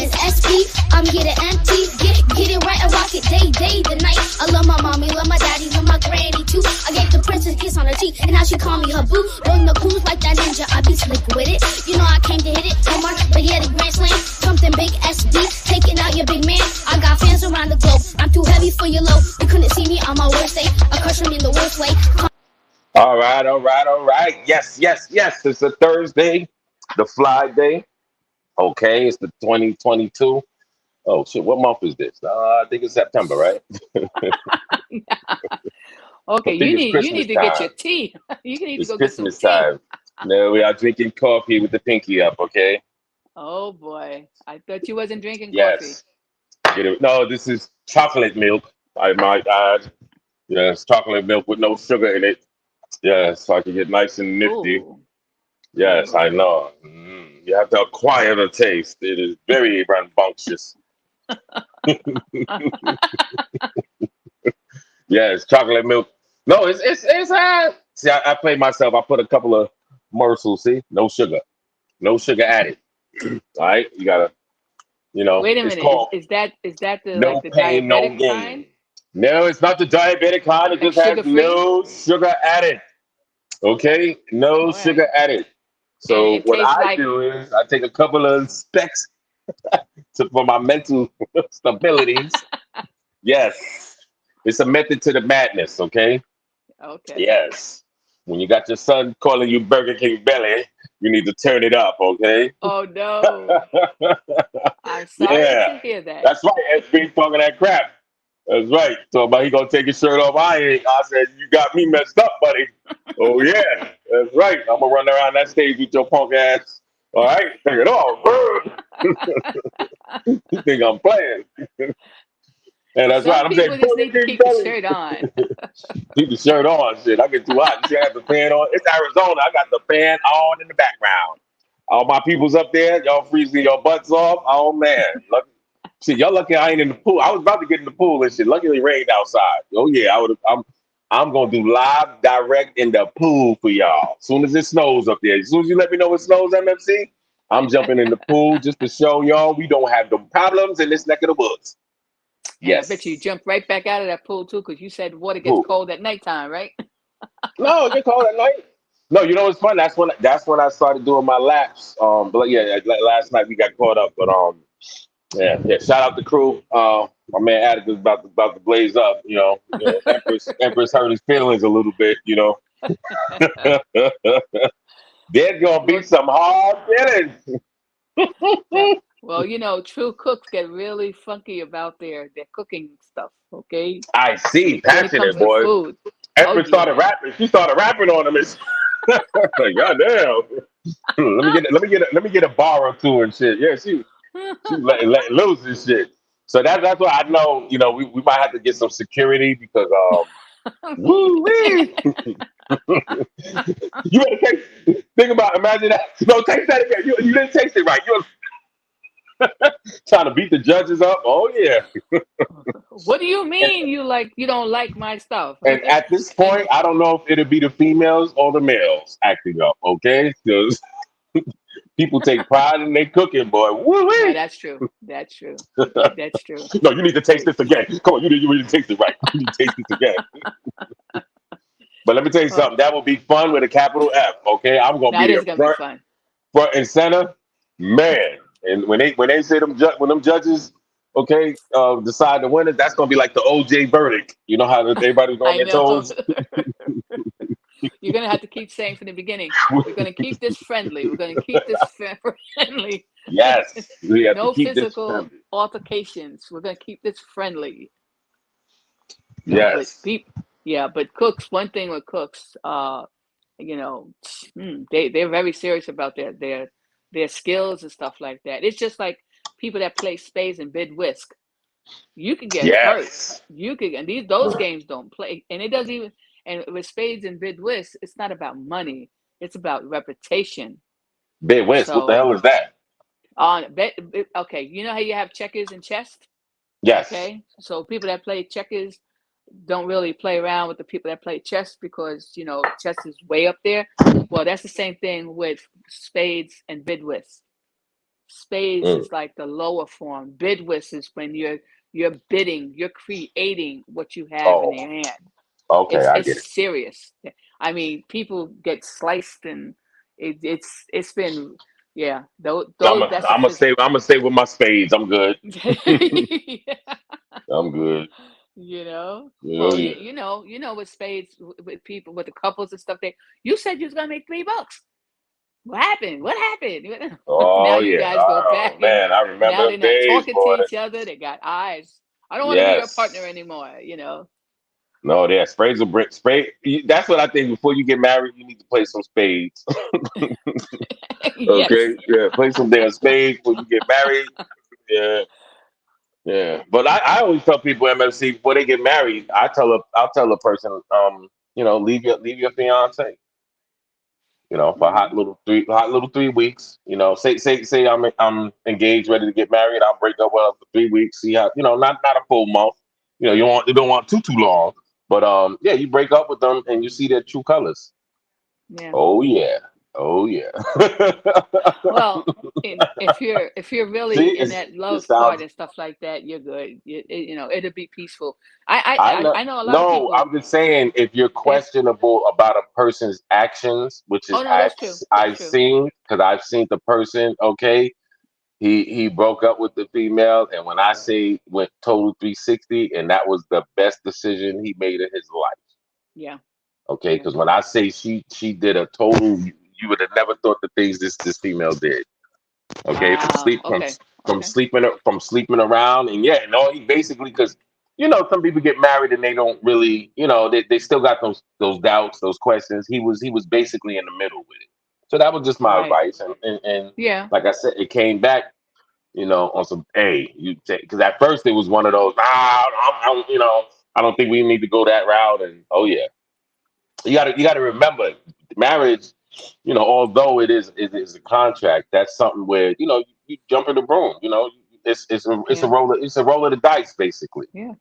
is SB. I'm here to empty. Get it right and rock it day, the night. I love my mommy, love my daddy, love my granny too. I gave the princess a kiss on her cheek, and now she call me her boo. Rolling the goons like that ninja, I be slick with it. You know I came to hit it, Omar, but yeah, the grand slam. Something big SB, taking out your big man. I got fans around the globe. I'm too heavy for your low. You couldn't see me on my worst day. I crush them in the worst way. All right, all right, all right. Yes, yes, yes. It's a Thursday, the fly day. Okay, it's the 2022. Oh shit, what month is this? I think it's September, right? Okay, I think it's you Christmas need to get time. your tea. You need to It's go get some Christmas tea. time. No, we are drinking coffee with the pinky up, okay? Oh boy, I thought you wasn't drinking coffee. Yes. Get it? No, this is chocolate milk. I might add. Yes, chocolate milk with no sugar in it. Yes, so I can get nice and nifty. Oh, Yes, I oh. know. You have to acquire the taste. It is very rambunctious. Yes, chocolate milk. No, it's. See, I played myself. I put a couple of morsels. See, no sugar added. All right, you gotta. Wait a It's minute. called Is that the no like the pain, no diabetic kind, gain. No, it's not the diabetic kind. It like just has sugar free? no sugar added. Okay, no All right, sugar added. and So it what tastes I like. do is I take a couple of specks for my mental stabilities. Yes, it's a method to the madness. Okay. Okay. Yes. When you got your son calling you Burger King Belly, you need to turn it up. Okay. Oh no, I'm sorry Yeah, to hear that. that's right. SB talking that crap. That's right. So about he gonna take his shirt off. I said, you got me messed up, buddy. Oh yeah, that's right. I'm gonna run around that stage with your punk ass. All right, take it off. You think I'm playing? And that's right. Some I'm saying people just Burger need to King keep the belly. shirt on. Keep the shirt on. Shit, I get too hot. You see, I have the fan on. It's Arizona. I got the fan on in the background. All my people's up there. Y'all freezing your butts off. Oh man, lucky. See, y'all lucky I ain't in the pool. I was about to get in the pool and shit. Luckily, it rained outside. Oh yeah, I would. I'm gonna do live direct in the pool for y'all. As soon as it snows up there. As soon as you let me know it snows, MFC, I'm jumping in the pool just to show y'all we don't have the problems in this neck of the woods. And I bet you Yes. jump right back out of that pool too, because you said water gets Pool. cold at nighttime, right? No, you call it night. No, you know what's fun? That's when I started doing my laps. But yeah, last night we got caught up, but yeah. Shout out the crew. My man Atticus about to blaze up. Empress hurt his feelings a little bit. There's gonna be Well, some hard feelings. well, true cooks get really funky about their cooking stuff. Okay, I when see, when it comes passionate to boy. food. Oh Empress started yeah. rapping. She started rapping on him. Like, goddamn. Let me get a bar or two and shit. Yeah, she let loose and shit. So that's why I know, we might have to get some security because woo wee. You better imagine that. No, taste that again. You didn't taste it right. You were trying to beat the judges up. Oh yeah. What do you And, mean you don't like my stuff? and at this And point, I don't know if it'll be the females or the males acting up. Okay, because people take pride in their cooking, boy. Woo no, wee. that's true. That's true. That's true. No, you need to taste But this again. Come on, you need to taste it right. You need to taste this again. But let me tell you uh, something. That will be fun with a capital F. Okay, I'm gonna be that there is gonna be front, fun. front and center, man. And when they say when them judges, okay, decide the winner, that's gonna be like the OJ verdict. You know how everybody's on I their know. toes. You're gonna have to keep saying from the beginning. We're gonna keep this friendly. We're gonna keep this friendly. Yes, we have to No keep this physical friendly. altercations. We're gonna keep this friendly. No, but Yes, yeah, but cooks. One thing with cooks, you know, they're very serious about their skills and stuff like that. It's just like people that play spades and bid whisk. You can get hurt. yes. And those games don't play, and it doesn't even. And with spades and bid whist, it's not about money. It's about reputation. Bid whist. What the So hell is that? okay, you know how you have checkers and chess? Yes. Okay, so people that play checkers don't really play around with the people that play chess because chess is way up there. Well, that's the same thing with spades and bid whist. Spades Mm. is like the lower form. Bidwist is when you're bidding, you're creating what you have in Oh, your hand. okay, I It's get it. serious. I mean, people get sliced, and it's been, yeah. So Those that's a I'm physical. gonna stay with my spades. I'm good. Yeah. I'm good. You know, Oh well, yeah. you know, with spades, with people, with the couples and stuff. You said you was gonna make $3. What happened? What happened? Now Oh you yeah. guys go Oh back, and man, I remember now them they're not days, talking to boy. each other. They got eyes. I don't want to be your partner Yes. anymore. You know. No, yeah, spades are brick. Spade. That's what I think. Before you get married, you need to play some spades. Yes. Okay. Yeah. Play some damn spades before you get married. Yeah. Yeah. But I always tell people MFC before they get married, I'll tell a person, leave your fiance. For Hmm. hot little 3 weeks. Say I'm engaged, ready to get married. I'll break up with her for 3 weeks. See how not a full month. You don't want too long. But yeah, you break up with them and you see their true colors. Yeah. Oh yeah, oh yeah. Well, if you're See, really in that it love part sounds. and stuff like that, you're good. It'll be peaceful. I know. I know a lot of No, people. I'm just saying if you're If questionable about a person's actions, which Oh is no, that's true. That's I've true. seen because I've seen the person. Okay, he broke up with the female, and when I say went total 360, and that was the best decision he made in his life. Yeah. Okay, Yeah. because when I say she did a total, you would have never thought the things this female did. Okay, Wow. Okay. Okay. from sleeping around, and yeah, no, he basically because some people get married and they don't really, they still got those doubts, those questions. He was basically in the middle with it. So that was just my Right. advice, and Yeah. like I said, it came back on some, hey, you take, because at first it was one of those, I don't think we need to go that route, and oh yeah, you got to remember, marriage, although it is a contract, that's something where you jump in the room, it's a Yeah. roll of the dice basically, Yeah.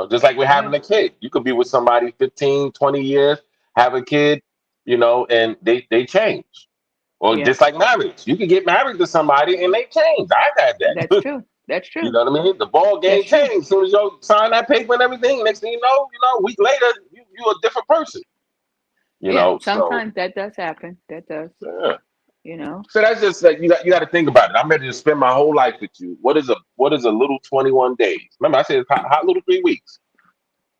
just like we're Yeah. having a kid. You could be with somebody 15, 20 years, have a kid, and they change. Or Yeah. just like marriage, you can get married to somebody and they change. I've had That's that. true. That's You true. know what I mean? The ball game That's true. changed as soon as you sign that paper and everything. Next thing a week later, you a different person. Yeah. So Sometimes that does happen. That does. yeah. You know. So that's just like you got to think about it. I'm ready to spend my whole life with you. What is a little 21 days? Remember, I said it's hot little 3 weeks.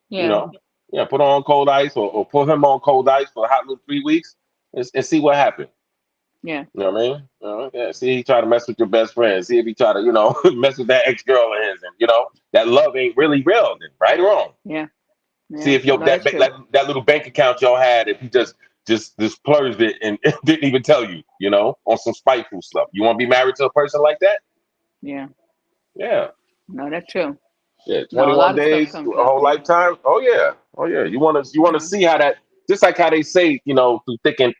You Yeah. know, yeah. Put on cold ice or put him on cold ice for a hot little 3 weeks and see what happens. Yeah. You know what I mean? Yeah. See, he try to mess with your best friend. See if he try to mess with that ex girl of his, and that love ain't really real. Then right or wrong. Yeah. See Yeah. if your No, that, that's true. that little bank account y'all had, if he just plunged it and didn't even tell you, on some spiteful stuff. You want to be married to a person like that? Yeah. Yeah. No, that's true. Yeah. No, a 21 lot of stuff days, comes a up. whole Yeah. lifetime. Oh yeah. Oh yeah. You want to Yeah. see how that, just like how they say, through thick and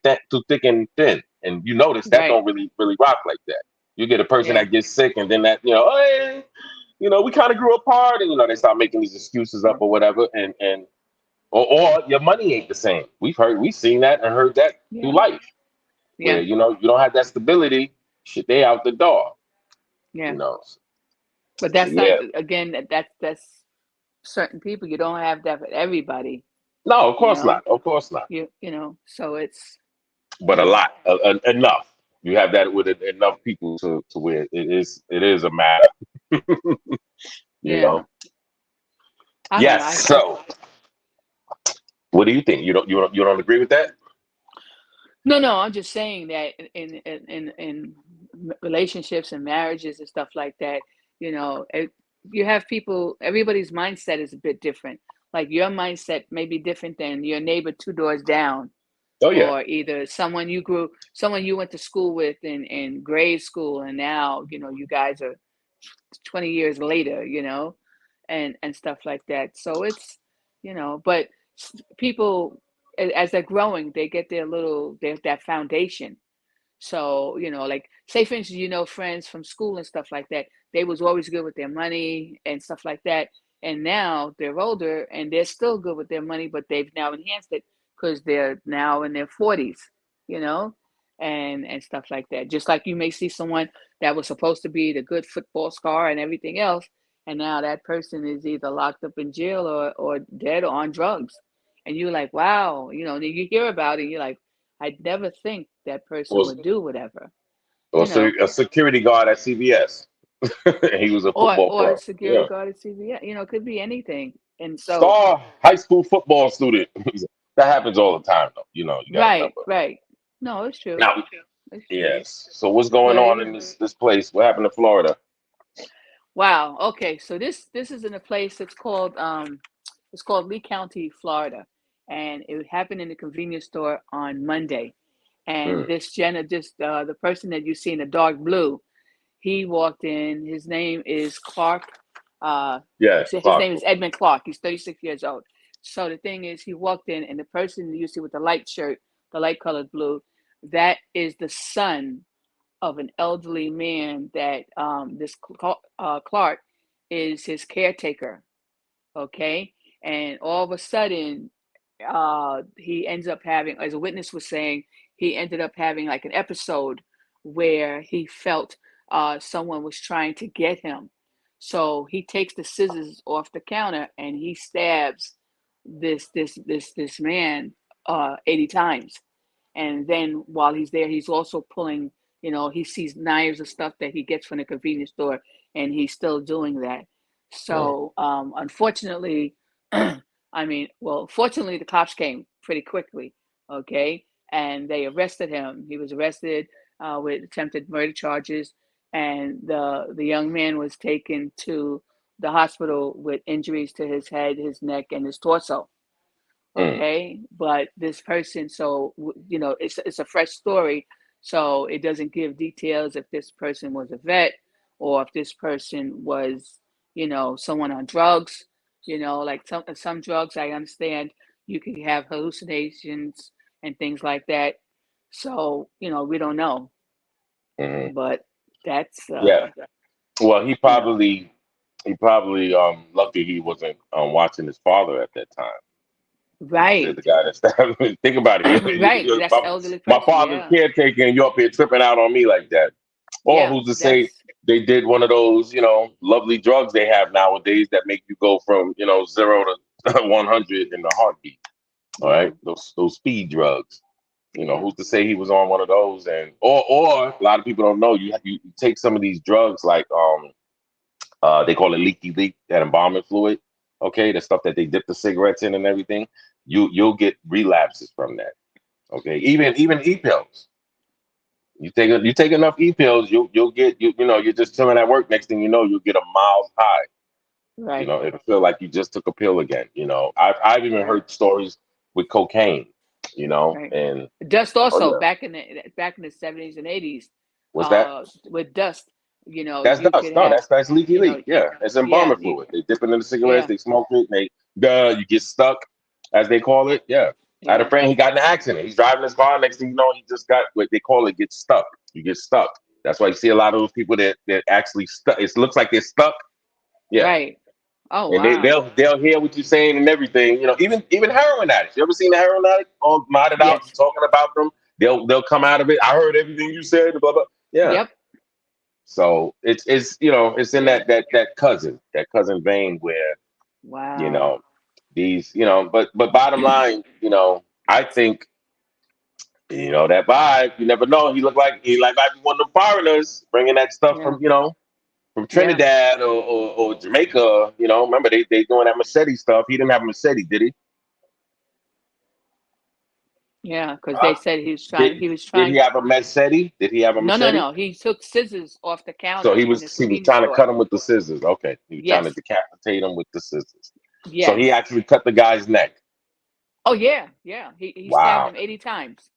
thin. And you notice that Right. don't really rock like that. You get a person Yeah. that gets sick and then that, hey, we kind of grew apart, and they start making these excuses up or whatever, and or your money ain't the same. We've seen that and heard that through Yeah. life, where Yeah. you don't have that stability, shit, they out the door, you Yeah. know. But So that's not, yeah, again, that's certain people. You don't have that with everybody, no, of you course know. not, of course not, So it's, but a lot, enough. You have that with enough people to where it is a matter, you yeah. know. I don't know. Yes. I So, what do you think? You don't agree with that? No, no, I'm just saying that in relationships and marriages and stuff like that, you have people, everybody's mindset is a bit different. Like your mindset may be different than your neighbor 2 doors down, Oh yeah, or either someone you went to school with in grade school, and now, you guys are 20 years later, and stuff like that. So it's, but people, as they're growing, they get that foundation. So, like, say for instance, friends from school and stuff like that, they was always good with their money and stuff like that. And now they're older and they're still good with their money, but they've now enhanced it because they're now in their 40s, you know? and stuff like that. Just like you may see someone that was supposed to be the good football star and everything else, and now that person is either locked up in jail or dead or on drugs. And you're like, wow, then you hear about it and you're like, I'd never think that person Or, would do whatever, or you know, a security guard at CVS. He was a football or a pro. security Yeah. guard at CVS, it could be anything. And so, Star high school football student. That happens all the time, though. You got to right, remember. right. No, it's true. Now, It's true. yes. So what's going But on in this place? What happened in Florida? wow. Okay. So this is in a place it's called Lee County, Florida, and it happened in a convenience store on Monday. And Mm. the person that you see in the dark blue, he walked in. His name is Clark. Yeah, His Clark. name is Edmund Clark. He's 36 years old. So the thing is, he walked in, and the person you see with the light shirt, the light colored blue, that is the son of an elderly man that this Clark is his caretaker. Okay. And all of a sudden, he ends up having, as a witness was saying, he ended up having like an episode where he felt someone was trying to get him. So he takes the scissors off the counter and he stabs this man 80 times. And then while he's there, he's also pulling, he sees knives and stuff that he gets from the convenience store, and he's still doing that. Mm. So, unfortunately, fortunately, the cops came pretty quickly, okay, and they arrested him. He was arrested with attempted murder charges, and the young man was taken to the hospital with injuries to his head, his neck, and his torso. Mm. Okay, but this person, so it's a fresh story, so it doesn't give details if this person was a vet or if this person was someone on drugs. Like some drugs, I understand you could have hallucinations and things like that. So we don't know, Hmm. but that's Yeah. Well, you know he probably lucky he wasn't watching his father at that time. Said right. the guy that stabbed him. Think about it. Right, that's the elderly My person. father's Yeah, caretaker, and you up here tripping out on me like that. Or yeah, who's to say that's they did one of those, lovely drugs they have nowadays that make you go from, 0 to 100 in a heartbeat. All yeah, right, those speed drugs. yeah. Who's to say he was on one of those? And or a lot of people don't know. You take some of these drugs like they call it leaky leak, that embalming fluid. Okay, the stuff that they dip the cigarettes in and everything. You'll get relapses from that. Okay, even e pills. You take enough e pills, you'll get you're just chilling at work. Next thing you know, you'll get a mild high. Right, It'll feel like you just took a pill again. I've even right, heard stories with cocaine. right. And Dust oh also yeah, back in the 70s and 80s, what's that? with dust, That's you dust. could No, have, that's leaky leak. Yeah, it's yeah, embalming fluid. They dip it in the cigarettes, yeah, they smoke it, and you get stuck, as they call it. Yeah, I had a yeah, friend. He got in an accident. He's driving his car. Next thing you know, he just got what they call it, get stuck. You get stuck. That's why you see a lot of those people that actually stuck. It looks like they're stuck. Yeah, right. Oh and wow. they'll hear what you're saying and everything. Even heroin addicts. You ever seen a heroin addict all modded out and Yes. talking about them? They'll come out of it. I heard everything you said. Blah blah. Yeah. Yep. So it's in Yeah. that cousin vein where you Wow. know these but bottom line I think that vibe, you never know, he like one of the foreigners bringing that stuff Yeah. from Yeah. Trinidad or Jamaica. Remember they doing that machete stuff. He didn't have a machete, did he? Yeah. Because they Huh? said he was Did trying. He was did he trying. have a machete? Did he have a No, no, machete? no. He took scissors off the So counter he in was this he was convenience trying to store. cut him with the scissors. Okay, he was trying to Yes. decapitate him with the scissors. So he Yes. actually cut the guy's neck. Oh yeah. Yeah. He stabbed Wow. him 80 times.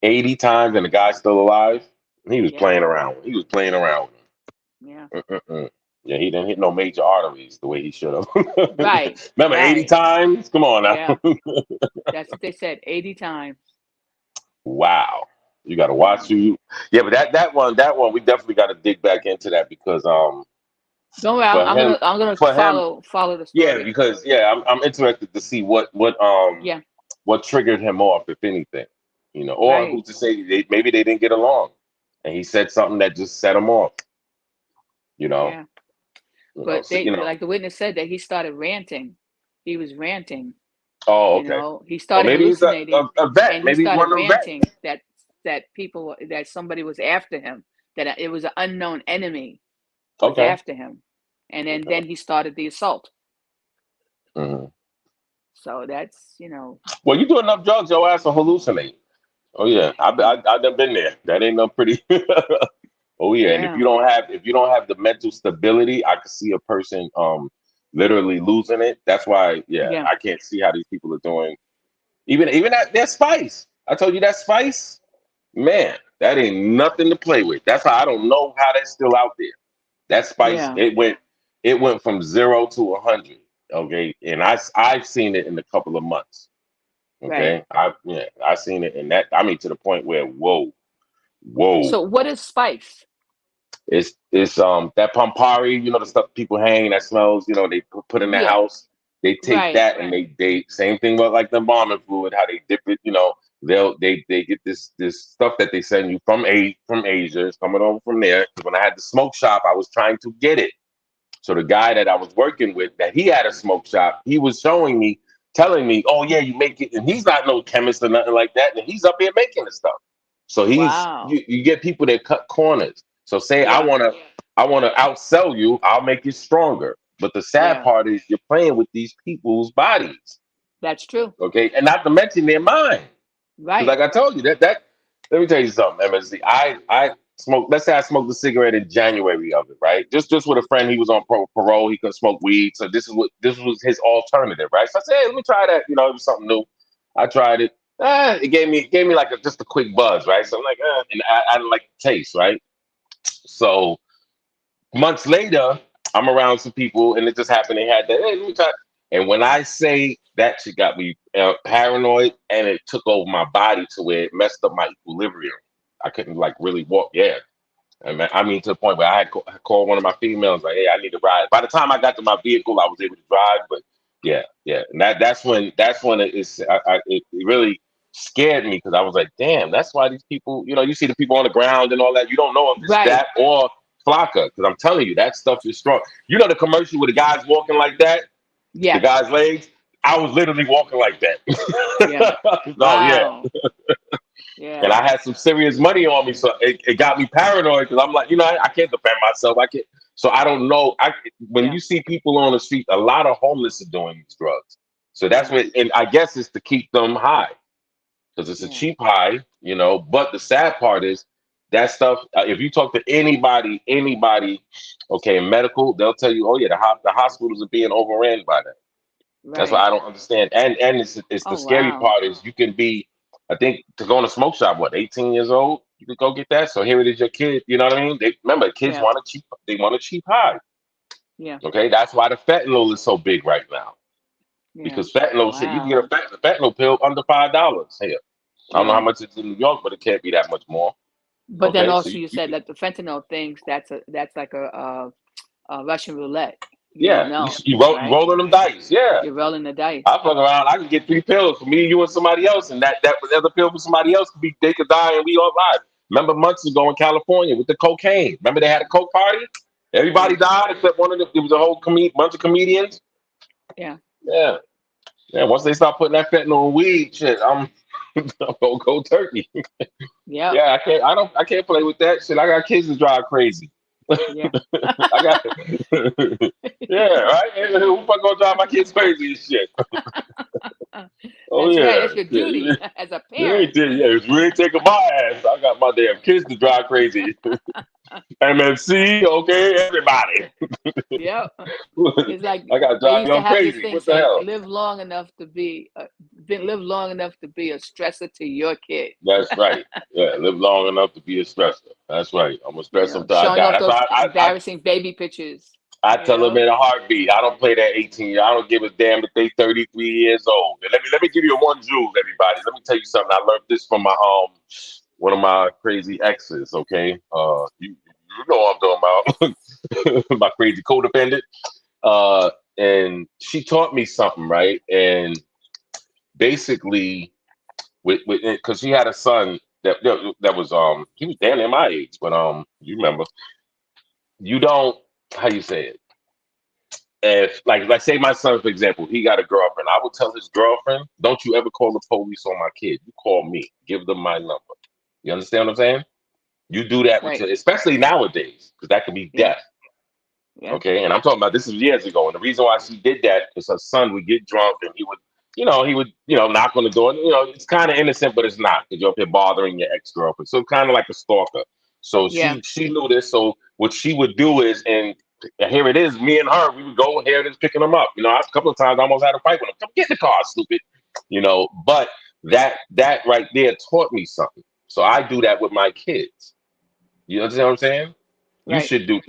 80 times and the guy's still alive. He was Yeah. playing around. He was playing around. Yeah. Mm-mm-mm. Yeah, he didn't hit no major arteries the way he should have. Right. Remember, 80 Right. times? Come on now. Yeah. That's what they said. 80 times. Wow. You got to Yeah. watch you. Yeah, but that one, we definitely got to dig back into that because Don't worry. for him, I'm gonna for him, follow the yeah, story. because I'm interested to see what Yeah. what triggered him off, if anything. you know, or Right. who's to say maybe they didn't get along, and he said something that just set him off, you know, Yeah. But so, they, like the witness said, that he started ranting. He was ranting. oh, You okay. know, he Well, started maybe he's hallucinating, a vet. and he Maybe he's started one of the vets. ranting that somebody was after him, that it was an unknown enemy was Okay. after him, and then Okay. he started the assault. hmm So that's, you know, Well, you do enough drugs, your ass will hallucinate. Oh yeah, I've done been there. That ain't no pretty. Oh yeah, and yeah, if you don't have the mental stability, I could see a person literally losing it. That's why, yeah, yeah, I can't see how these people are doing. Even that spice. I told you that spice, man, that ain't nothing to play with. That's how I don't know how that's still out there. That spice, yeah, it went from 0 to 100. Okay, and I've seen it in a couple of months. right. Okay, I seen it in that. I mean, to the point where whoa. So what is spice? It's that Pampari, the stuff people hang that smells, they put in the Yeah, house. They take right, that and they same thing with like the embalming fluid, how they dip it, they get this stuff that they send you from Asia. It's coming over from there. 'Cause when I had the smoke shop, I was trying to get it. So the guy that I was working with, that he had a smoke shop, he was showing me, telling me, "Oh yeah, you make it," and he's not no chemist or nothing like that, and he's up here making the stuff. So wow, you get people that cut corners. So say I yeah, wanna outsell you, I'll make you stronger. But the sad yeah, part is you're playing with these people's bodies, that's true, okay, and not to mention their mind. Because right, like I told you, that let me tell you something, MSD. I smoked. Let's say I smoked a cigarette in January of it, right? Just with a friend. He was on parole. He couldn't smoke weed, so this was his alternative, right? So I said, hey, let me try that. It was something new. I tried it. It gave me like just a quick buzz, right? So I'm like, and I didn't like the taste, right? So months later, I'm around some people, and it just happened. They had that. Hey, let me try. And when I say that shit got me paranoid, and it took over my body to where it messed up my equilibrium. I couldn't like really walk. Yeah, I mean to the point where I called one of my females like, "Hey, I need to ride." By the time I got to my vehicle, I was able to drive. But yeah, and that's when it really scared me because I was like, "Damn, that's why these people." You see the people on the ground and all that. You don't know if it's right, that or Flocka because I'm telling you that stuff is strong. You know the commercial with the guys walking like that, the yeah, guy's legs. I was literally walking like that. yeah, Oh yeah, wow, and yeah, I had some serious money on me, so it got me paranoid because I'm like, I can't defend myself. I can't. So I don't know. When yeah, you see people on the street, a lot of homeless are doing these drugs. So that's yeah, what, and I guess it's to keep them high because it's a yeah, cheap high, But the sad part is that stuff. If you talk to anybody, okay, in medical, they'll tell you, oh yeah, the hospitals are being overran by that. That's what right. I don't understand. And it's the Oh scary wow, part is you can be, I think, to go in a smoke shop, what, 18 years old? You could go get that. So here it is, your kid. You know what I mean? Remember, kids yeah, want a cheap. They want a cheap high. yeah, Okay, that's why the fentanyl is so big right now yeah, because fentanyl shit. You can get wow, a fentanyl pill under $5 here. I don't know how yeah. much it's in New York, but it can't be that much more. But then Okay, so also you, you you said can, that the fentanyl things, that's like a Russian roulette. You don't yeah, you, know, you right? rolling them dice. Yeah, You're rolling the I dice. fuck around. I can get 3 pills for me, you, and somebody else, and that other pill for somebody else could be they could die and we all alive. Remember months ago in California with the cocaine? Remember they had a coke party? Everybody Yeah, died except one of the. It was a whole bunch of comedians. yeah, Yeah, yeah. Once they start putting that fentanyl in weed, shit, I'm gonna go turkey. yep, Yeah, I can't. I can't play with that shit. I got kids that drive crazy. yeah. I got. Yeah, right. Who fuck gonna drive my kids crazy and shit? Oh That's right. yeah, That's your yeah. duty as a You ain't parent. did, yeah, it's really taking my ass. I got my damn kids to drive crazy. MMC, okay, everybody. Yep. It's like I got to they drive used to them have this crazy. thing What the say, hell? "Live long enough to be, live long enough to be a stressor to your kid." That's right. Yeah, live long enough to be a stressor. That's right. I'm gonna stress them till I Showing die. off That's those why embarrassing baby pictures. I You tell them know. in a heartbeat. I don't play that 18 year. I don't give a damn if they 33 years old. And let me give you a one jewel, everybody. Let me tell you something. I learned this from my one of my crazy exes. Okay, you know what I'm talking about. My crazy codependent. And she taught me something, right? And basically, with because she had a son that was he was damn near my age, but you remember you don't how you say it. If like say my son for example, he got a girlfriend, I would tell his girlfriend, don't you ever call the police on my kid. You call me, give them my number. You understand what I'm saying? You do that with Right. your, especially nowadays, because that could be Yeah. death. Yeah. Okay, and I'm talking about this is years ago, and the reason why she did that is her son would get drunk and he would knock on the door. And, it's kind of innocent, but it's not because you're up here bothering your ex girlfriend. So kind of like a stalker. So Yeah. she knew this. So what she would do is, and here it is, me and her, we would go here and picking them up. A couple of times I almost had a fight with him. Come get in the car, stupid. But that right there taught me something. So I do that with my kids. You understand what I'm saying? You Right. should do,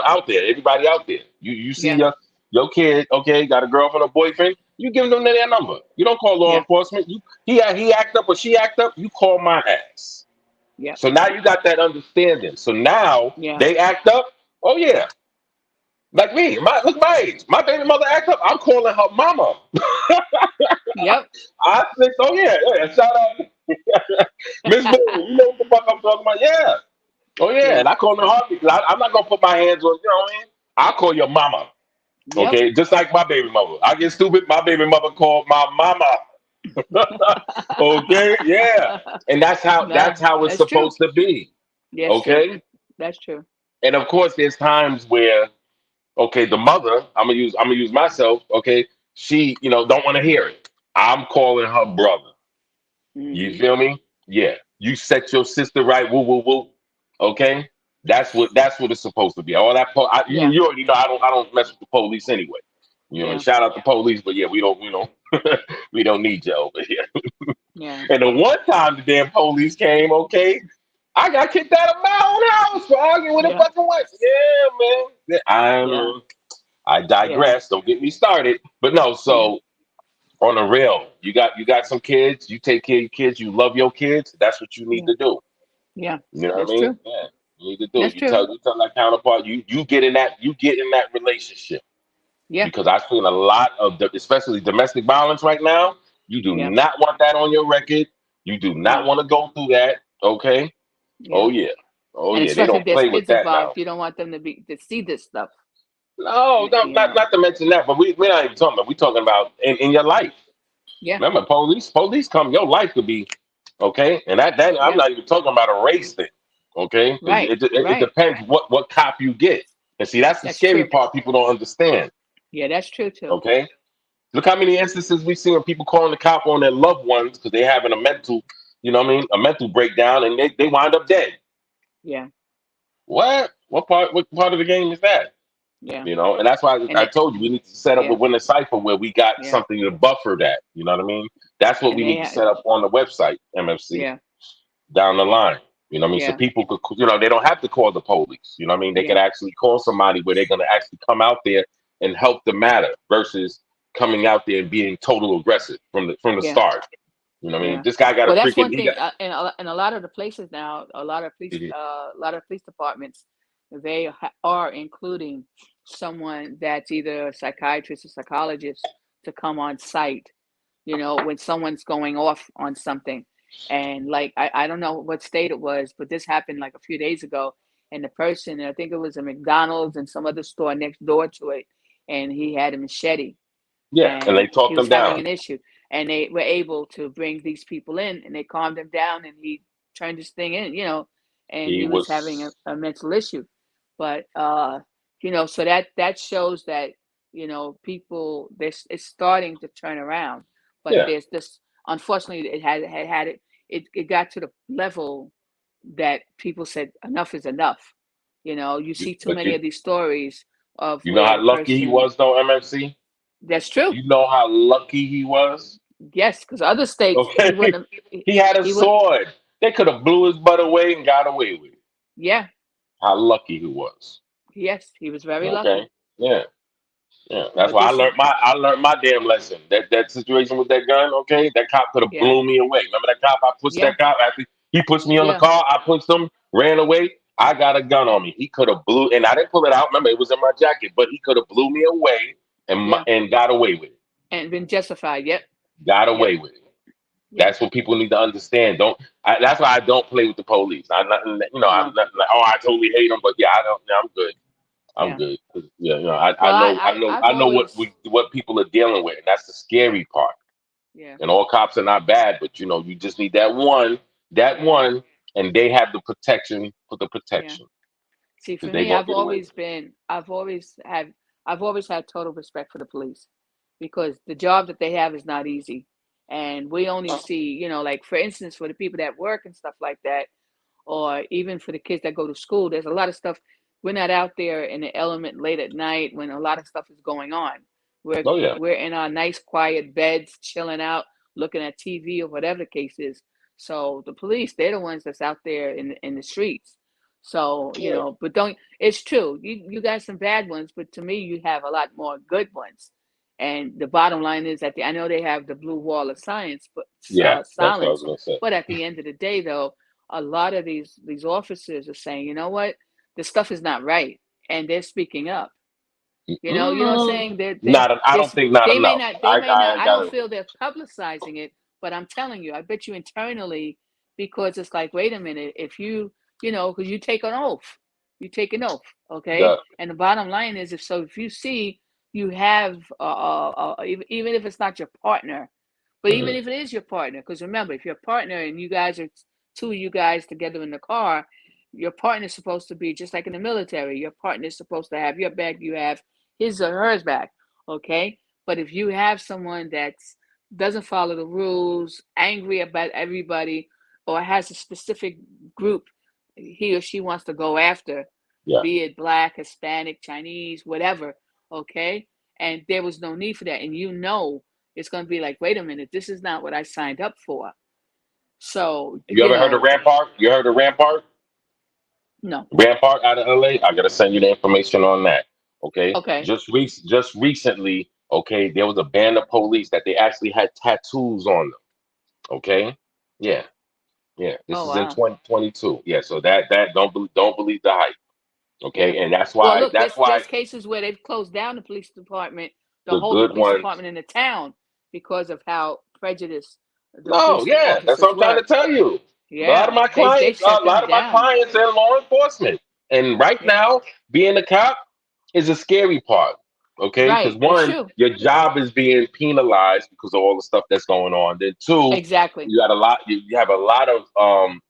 out there, everybody out there. You see Yeah. your kid, okay, got a girlfriend or boyfriend, you give them their number. You don't call law Yeah. enforcement. He act up or she act up, you call my ass. Yeah. So now you got that understanding. So now Yeah. they act up. Oh yeah, like me. Look my age. My baby mother act up. I'm calling her mama. Yep. I think. Oh yeah. Shout out, Miss Boo. You know what the fuck I'm talking about? Yeah. Oh yeah, Yeah. and I call her heartbeat because I'm not gonna put my hands on. You know what I mean? I call your mama. Yep. Okay, just like my baby mother. I get stupid. My baby mother called my mama. Okay, yeah, and that's how No, it's that's true. supposed to be. That's true. Okay, That's true. and of course, there's times where the mother. I'm gonna use myself. Okay, she don't want to hear it. I'm calling her brother. You Hmm. feel me? Yeah. You set your sister right. Woo woo woo. Okay. That's what it's supposed to be. All that Yeah. you already know. I don't mess with the police anyway. And Yeah. shout out the police, but yeah, we don't we don't need you over here. Yeah. And the one time the damn police came, okay, I got kicked out of my own house for arguing with a Yeah. fucking wife. Yeah, man. Yeah, Yeah. I Yeah. digress. Don't get me started. But no, Yeah. so on the real, you got some kids, you take care of your kids, you love your kids, that's what you need Yeah. to do. Yeah. You know what I That's mean? true. Yeah. You need to do That's it. You true. tell that counterpart, you get in that relationship. Yeah. Because I've seen a lot of especially domestic violence right now. You do Yeah. not want that on your record. You do not No. want to go through that. Okay. Yeah. Oh yeah. Oh And yeah. They especially if don't there's play with kids that involved, now. you don't want them to see this stuff. No, no, You know. not to mention that, but we're not even talking about. We're talking about in your life. Yeah. Remember, police come, your life could be okay, and that I'm Yeah. not even talking about a race thing, okay? Because Right. it Right. depends what cop you get, and see that's the That's scary true. part people don't understand. Yeah. That's true too. Okay, look how many instances we see when people calling the cop on their loved ones because they're having a mental, a mental breakdown, and they wind up dead. Yeah. What part of the game is that? Yeah. And that's why And I it. told you we need to set up a Yeah. winner cipher where we got Yeah. something to buffer that. You know what I mean? That's what And we they need to have. set up on the website, MFC, Yeah. down the line. You know what I mean? So Yeah. people could, they don't have to call the police. You know what I mean? They could Yeah. actually call somebody where they're going to actually come out there and help the matter versus coming out there and being total aggressive from the Yeah. start. You know what I mean? Yeah. This guy got a Well, that's freaking, one he thing. got, In a lot of the places now, a lot of police departments, they are including someone that's either a psychiatrist or psychologist to come on site. When someone's going off on something, and like I don't know what state it was, but this happened like a few days ago, and the person, I think it was a McDonald's and some other store next door to it, and he had a machete yeah, and they and talked he was them having down. an issue, and they were able to bring these people in, and they calmed him down, and he turned this thing in, and He he was having was, a mental issue. But so that shows that people, this it's starting to turn around, but yeah, there's this, unfortunately, it had it got to the level that people said enough is enough. You see too but many of these stories of you know where how the lucky he person. was though, MFC? That's true. You know how lucky he was? Yes, because other states he Okay. wouldn't have, He had a he would. sword. They could have blew his butt away and got away with it. Yeah. How lucky he was. Yes, he was very Okay. lucky. Yeah. Yeah. That's But why this is. I learned my damn lesson. That situation with that gun, okay, that cop could have Yeah. blew me away. Remember that cop? I pushed Yeah. that cop after he pushed me on the Yeah. car, I pushed him, ran away. I got a gun on me. He could have blew and I didn't pull it out. Remember, it was in my jacket, but he could have blew me away Yeah. and got away with it. And been justified. Yep. Got Yep. away with it. Yeah. That's what people need to understand. That's why I don't play with the police. I'm not, I'm No. not like, oh, I totally hate them, but yeah, I don't. Yeah, I'm good. I'm Yeah. good. 'Cause, yeah, I Well, know, I've I know always. what people are dealing with, and that's the scary part. Yeah. And all cops are not bad, but you just need that Yeah. one, and they have the protection for the Yeah. protection See, because for they me, gonna get away with it. I've always had total respect for the police because the job that they have is not easy. And we only see, like for instance, for the people that work and stuff like that, or even for the kids that go to school, there's a lot of stuff. We're not out there in the element late at night when a lot of stuff is going on. We're Oh yeah, we're in our nice quiet beds, chilling out, looking at TV or whatever the case is. So the police, they're the ones that's out there in the streets. So, yeah, but don't, it's true. You got some bad ones, but to me, you have a lot more good ones. And the bottom line is I know they have the blue wall of science, but yeah. That's what I was silence. gonna say. But at the end of the day, though, a lot of these officers are saying, you know what, this stuff is not right, and they're speaking up. You know what I'm saying? Not, I don't think not enough. They may not. I I don't got feel they're publicizing it, but I'm telling you, I bet you internally, because it's like, wait a minute, if because you take an oath, okay? the And the bottom line is, if you see you have, even if it's not your partner, but even mhm. if it is your partner, because remember, if your partner and you guys are two of you guys together in the car, your partner is supposed to be just like in the military. Your partner is supposed to have your back. You have his or hers back, okay? But if you have someone that doesn't follow the rules, angry about everybody, or has a specific group he or she wants to go after, Yeah, be it black, Hispanic, Chinese, whatever, okay? And there was no need for that. And it's going to be like, wait a minute, this is not what I signed up for. So, you ever heard of Rampart? You heard of Rampart? no. Rampart out of LA. I gotta send you the information on that. Okay, Okay. just recently. Okay, there was a band of police that they actually had tattoos on them. Okay, yeah, yeah. This Oh, is in wow. 2022. Yeah, so that don't believe the hype. Yeah. Okay, and that's Well, why look, there's cases where they've closed down the police department, the the whole good police ones. department in the town, because of how prejudiced the No, police yeah, that's what officers I'm trying were. to tell you. Yeah, they A shut lot them of my down. clients are in law enforcement, and right Yeah. now, being a cop is a scary part. Okay, because Right. It's one, true. your job is being penalized because of all the stuff that's going on. Then two, Exactly. you got a lot. You have a lot of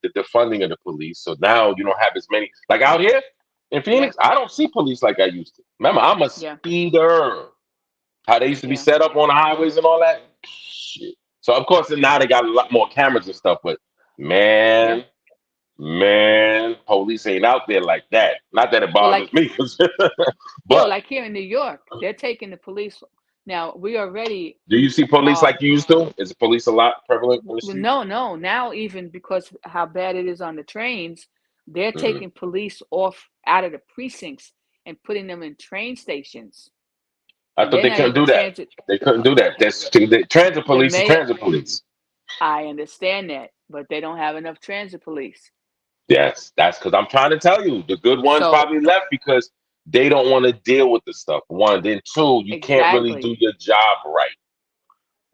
the defunding of the police. So now you don't have as many. Like out here in Yeah. Phoenix, I don't see police like I used to. Remember, I'm a Yeah. speeder. How they used to be Yeah. set up on the highways and all that. Shit. So of course now they got a lot more cameras and stuff, but Yeah. man, police ain't out there like that. Not that it Well, bothers like, me, but like here in New York, they're taking the police. Now we already do you see police uh like you used to? Is the police a lot prevalent in the well, streets? no. Now, even because how bad it is on the trains, they're Hmm. taking police off out of the precincts and putting them in train stations, I and thought they're they not couldn't even do that. transit. They couldn't Uh, do that. That's the transit the police is mayor, transit police. I understand that, but they don't have enough transit police. Yes, that's because I'm trying to tell you, the good ones So probably left because they don't want to deal with the stuff. One, then two, you can't really exactly, do your job right.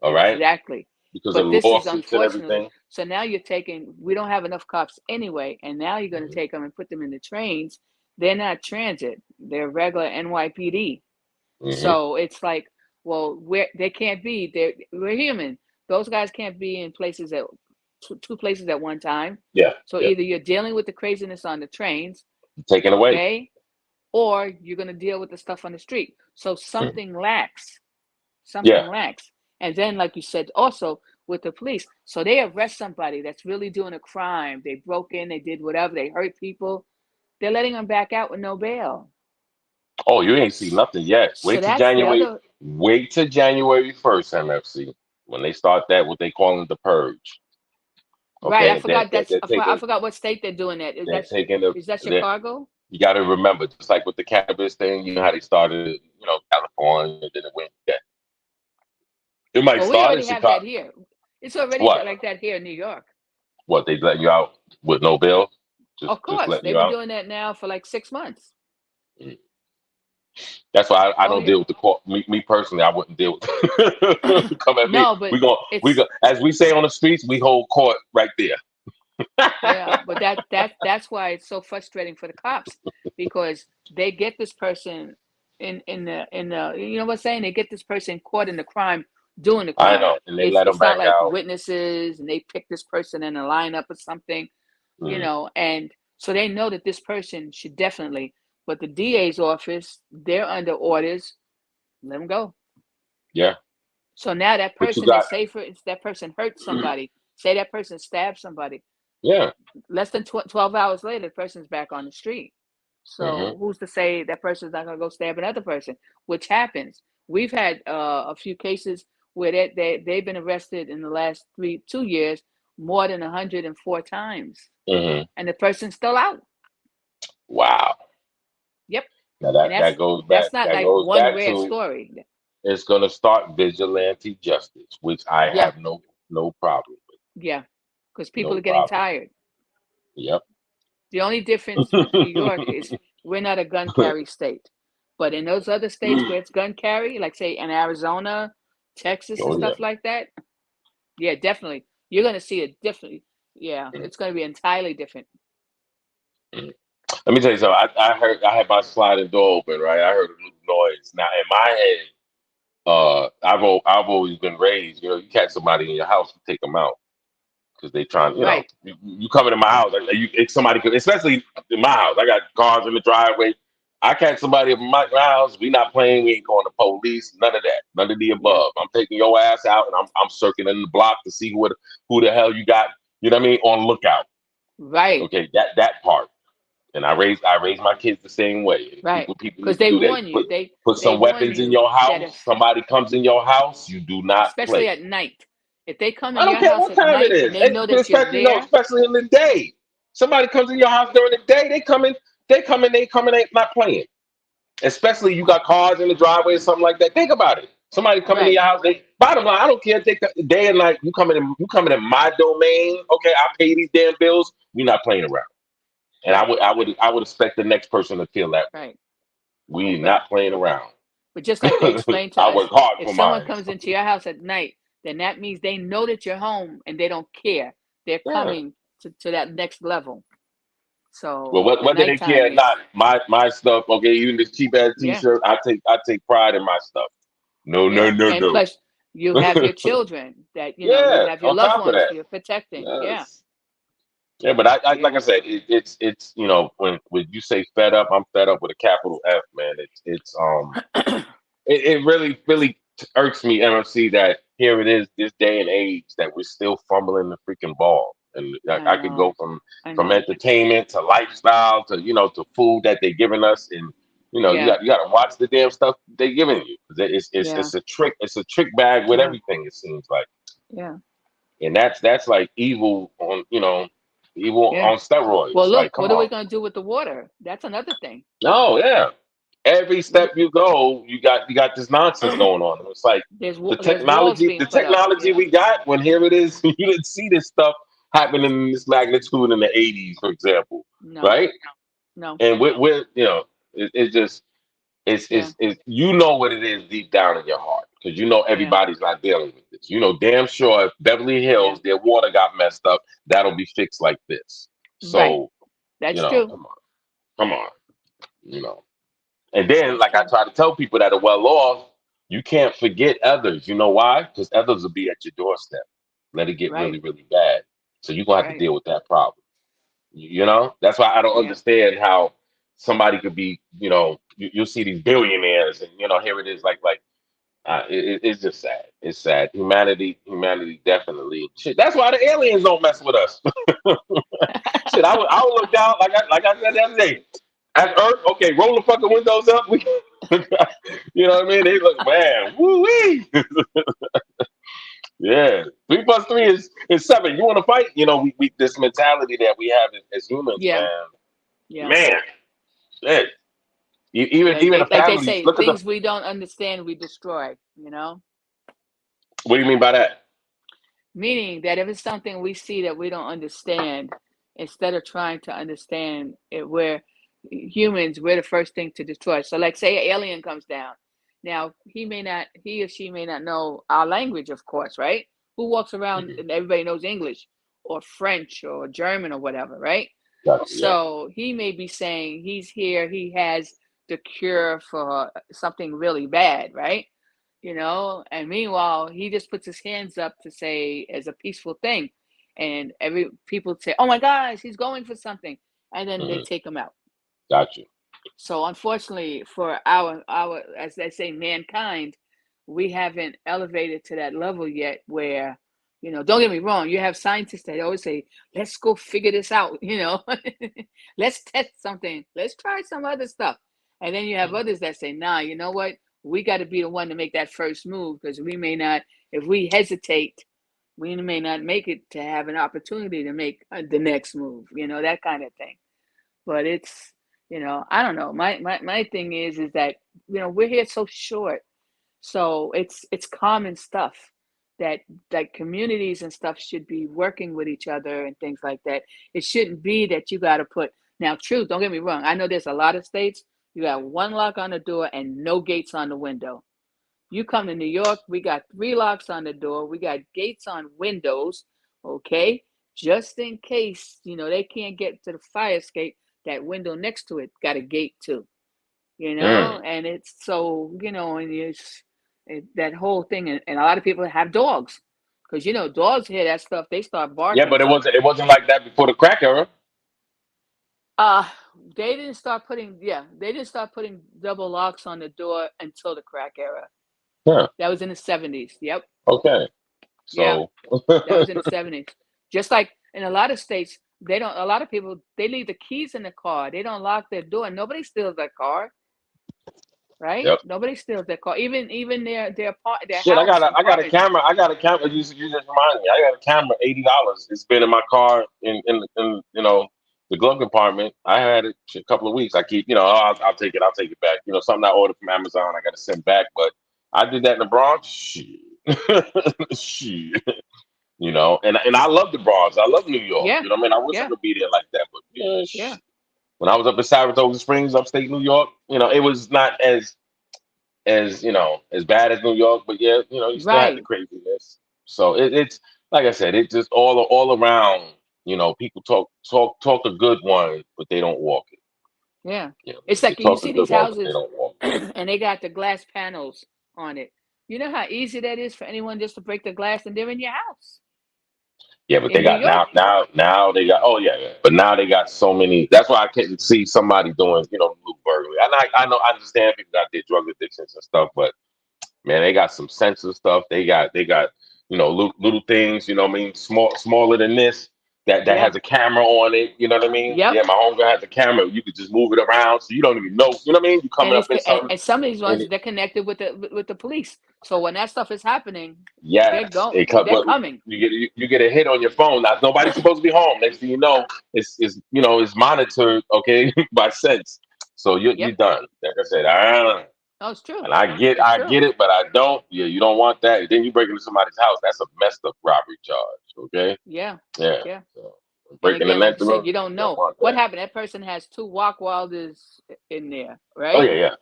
All right, exactly. because of But this is lawsuits and unfortunately. everything. So now you're taking. We don't have enough cops anyway, and now you're going to Mhm. take them and put them in the trains. They're not transit. They're regular NYPD. Hmm. So it's like, well, where they can't be, we're human. Those guys can't be in places at two places at one time. Yeah, So yeah. either you're dealing with the craziness on the trains, Taken away. okay, or you're gonna deal with the stuff on the street. So Mhm. something lacks. Yeah, Something lacks. And then, like you said, also with the police, so they arrest somebody that's really doing a crime. They broke in, they did whatever, they hurt people. They're letting them back out with no bail. oh, you ain't see nothing yet. So that's the other. Wait till January 1st, MFC, when they start that what they calling the purge. Right, I Okay, forgot. they're I taking forgot what state they're doing that. they're taking the Is that they Chicago? you got to remember, just like with the cannabis thing, you know how they started, California, then it went. Yeah, it might Well, we start in already have that Chicago. here. It's already What? like that here in New York. What they letting you out with no bill? Of Just course, letting they've you been out. doing that now for like 6 months. Mm. That's why I Oh don't yeah. deal with the court. Me personally, I wouldn't deal with. Come at me. No, but We it's go as we say on the streets. We hold court right there. yeah, but that's why it's so frustrating for the cops because they get this person in the you know what I'm saying? They get this person caught in the crime doing the I crime. know, and they let them It's not back like out. witnesses and they pick this person in a lineup or something, Mm, and so they know that this person should definitely, but the DA's office, they're under orders, let them go. yeah, So now that but you person got is safer, it's that person hurt somebody. Say that person stabbed somebody. yeah. Less than 12 hours later, the person's back on the street. Hmm. So who's to say that person's not going to go stab another person, which happens. We've had a few cases where they've been arrested in the last 2 years more than 104 times, Hmm. and the person's still out. Wow. Yep. Now And that goes back. that's not That like goes one back rare to story. it's going to start vigilante justice, which I Yeah, have no problem with. yeah, because people No are getting problem. tired. Yep. The only difference with New York is we're not a gun carry state. But in those other states where it's gun carry, like say in Arizona, Texas, and Oh yeah. stuff like that, yeah, definitely. You're going to see it differently. Yeah, Mm, it's going to be entirely different. mm. Let me tell you something. I heard I had my sliding door open, right? I heard a little noise. Now in my head, I've always been raised. You catch somebody in your house, you take them out because they trying. Right. You come into my house, if somebody could, especially in my house. I got cars in the driveway. I catch somebody in my house. We not playing. We ain't calling the police. None of that. None of the Yeah. above. I'm taking your ass out, and I'm circling the block to see who the hell you got. You know what I mean? On lookout. Right. Okay, that part. And I raise my kids the same way. Right. People Because need to they do that. warn you. Put They some warn weapons in you your that house. if, Somebody comes in your house, you do not especially play. at night, if they come I in don't your care house what at time it night and is. they know that you're there, Especially in the day. Somebody comes in your house during the day, they come in, they not playing. Especially you got cars in the driveway or something like that. Think about it. Somebody coming in right. your house. Bottom line, I don't care if they day and night. You coming in my domain. Okay, I pay these damn bills. We're not playing around. And Yep. I would expect the next person to feel that way. Right. We But not playing around. just like they explained to I us, work hard if for someone mine. comes into your house at night, then that means they know that you're home and they don't care. They're Yeah. coming to that next level. Well, So the whether they care nighttime or not, is, my stuff. Okay, even this cheap ass yeah, T-shirt, I take pride in my stuff. No, no, yeah. no, And no. plus, you have your children that, you Yeah. have your On loved top of ones that, for your protecting. Yeah, yes. Yeah, but I like yeah. I said, it's when you say fed up, I'm fed up with a capital F, man. It really irks me, MFC, that here it is, this day and age, that we're still fumbling the freaking ball. And I I could go know. I from know. entertainment to lifestyle to food that they're giving us, and Yeah, you got to watch the damn stuff they're giving you. yeah, It's a trick. It's a trick bag with yeah, everything. It seems like, yeah, and that's like evil yeah. on Well, steroids. Like, look, come what are we on. going to do with the water? That's another thing. No, yeah. Every step you go, you got this nonsense going on. And it's like There's walls being the put up. technology Yeah. we got. When here it is, you didn't see this stuff happening in this magnitude in the '80s, for example, No, right? no. And we're it's just Yeah, it's what it is deep down in your heart, because yeah, everybody's not dealing with this. Damn sure if Beverly yeah. Hills, their water got messed up, that'll be fixed like this. Right. So That's true. come on, you know. And then, That's like I true. try to tell people that are well off, you can't forget others. You know why? Because others will be at your doorstep. Let it get Right. really, really bad. So you're going to have to Right. deal with that problem. That's why I don't Yeah. understand how somebody could be, you'll see these billionaires, and, here it is, it's just sad. It's sad. Humanity definitely. Shit, that's why the aliens don't mess with us. Shit, I would look down, like I said the other day. At Earth, okay, roll the fucking windows up. You know what I mean? They look, man, woo wee. Yeah, 3 plus 3 is 7. You want to fight? We this mentality that we have as humans, Yeah. man. Yeah. Man, shit. Even Like even the they families. say, Look at the. things we don't understand, we destroy, What do you mean by that? Meaning that if it's something we see that we don't understand, instead of trying to understand it, we're humans, we're the first thing to destroy. So like say an alien comes down. Now he or she may not know our language, of course, right? Who walks around and everybody knows English or French or German or whatever, right? Gotcha, yeah. So he may be saying he's here, he has the cure for something really bad, right? And meanwhile, he just puts his hands up to say as a peaceful thing. And every people say, oh my gosh, he's going for something. And then they take him out. Gotcha. So unfortunately for our as they say, mankind, we haven't elevated to that level yet where, don't get me wrong, you have scientists that always say, let's go figure this out, let's test something, let's try some other stuff. And then you have others that say, nah, you know what? We got to be the one to make that first move because we may not, if we hesitate, we may not make it to have an opportunity to make the next move, that kind of thing. But it's, I don't know. My thing is that, we're here so short. So it's common stuff that communities and stuff should be working with each other and things like that. It shouldn't be that you got to put, now, true, don't get me wrong. I know there's a lot of states, you got one lock on the door and no gates on the window. You come to New York, we got 3 locks on the door. We got gates on windows, okay? Just in case, they can't get to the fire escape, that window next to it got a gate too, and it's so, and it's that whole thing. And a lot of people have dogs because, dogs hear that stuff, they start Yeah, barking. but it wasn't like that before the crack era. Uh, they didn't start putting double locks on the door until the crack era. Yeah. That was in the 70s. Yep. Okay. So yeah, that was in the 70s. Just like in a lot of states, a lot of people, they leave the keys in the car. They don't lock their door. Nobody steals their car. Right? Yep. Nobody steals their car. Even their Shit, I house. got a camera. I got a camera. You just reminded me. I got a camera, $80. It's been in my car in the glove compartment. I had it a couple of weeks. I keep, I'll take it. I'll take it back. Something I ordered from Amazon. I got to send back. But I did that in the Bronx. Shit. Shit. And I love the Bronx. I love New York. Yeah. You know what I mean? I wish I could be there like that. But yeah. When I was up in Saratoga Springs, upstate New York, it was not as as bad as New York, but yeah, you still had the craziness. So it's like I said, it's just all around. People talk a good one, but they don't walk it. Yeah, it's like you see these houses, and they got the glass panels on it. You know how easy that is for anyone just to break the glass, and they're in your house. Yeah, but they got now they got but now they got so many. That's why I can't see somebody doing little burglary. I know I understand people got their drug addictions and stuff, but man, they got some sensor stuff. They got little things. I mean, smaller than this that has a camera on it. You know what I mean? Yep. Yeah, my homegirl has a camera. You could just move it around, so you don't even know. You know what I mean? You coming up in something. And some of these ones they're connected with the police. So when that stuff is happening, they're coming. You get a hit on your phone. Now nobody's supposed to be home. Next thing you know, it's monitored, okay, by sense. So you're done. Like I said, Oh, it's true. And I get it, but I don't. Yeah, you don't want that. Then you break into somebody's house. That's a messed up robbery charge. Okay. Yeah. So, breaking in that you don't know what happened. That person has 2 walk wilders in there, right? Oh yeah.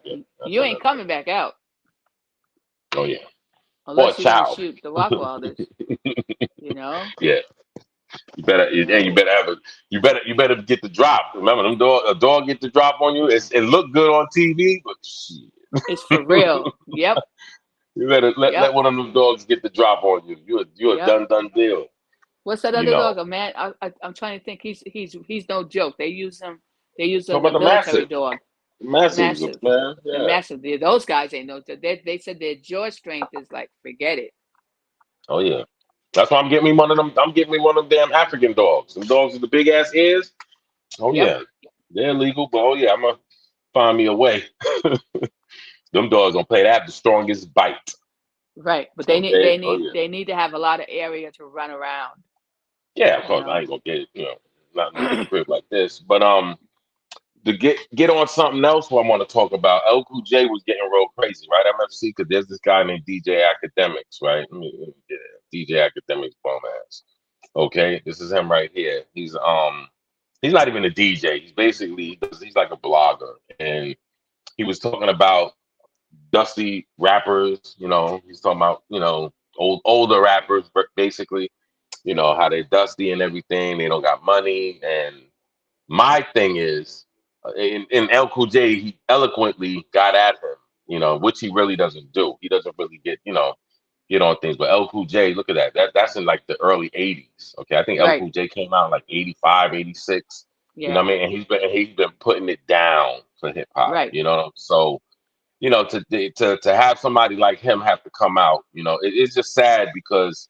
You ain't coming back out. Oh yeah. Unless you don't shoot the walk wilders. Yeah. You better get the drop. Remember, a dog get the drop on you. It looked good on TV, but shit. It's for real. Yep. You better let one of them dogs get the drop on you. You're a done deal. What's that other dog? A man. I'm trying to think. He's no joke. They use him. They use a military dog. Massive, man. Yeah. Massive. Those guys ain't no. They said their jaw strength is like, forget it. Oh yeah. That's why I'm getting me one of them. I'm getting me one of them damn African dogs. Them dogs with the big ass ears. Oh yeah, they're legal, but I'm gonna find me a way. Them dogs gonna play that the strongest bite. Right, but they need to have a lot of area to run around. Yeah, of course I ain't gonna get not in a crib like this, but to get on something else, what I want to talk about. El Cool J was getting real crazy, right? MFC, because there's this guy named DJ Academics, right? Let me DJ Academics bum ass. Okay, this is him right here. He's he's not even a DJ. He's basically he's like a blogger, and he was talking about dusty rappers. You know, he's talking about older rappers, but basically, how they dusty and everything. They don't got money. And my thing is, in El Cool J, he eloquently got at him. Which he really doesn't do. He doesn't really get on things. But El Cool J, look at that. That's in like the early 80s. Okay. I think El Right. Cool J came out in like 85, 86. You know Yeah. what I mean? And he's been putting it down for hip hop. Right. So to have somebody like him have to come out, it's just sad because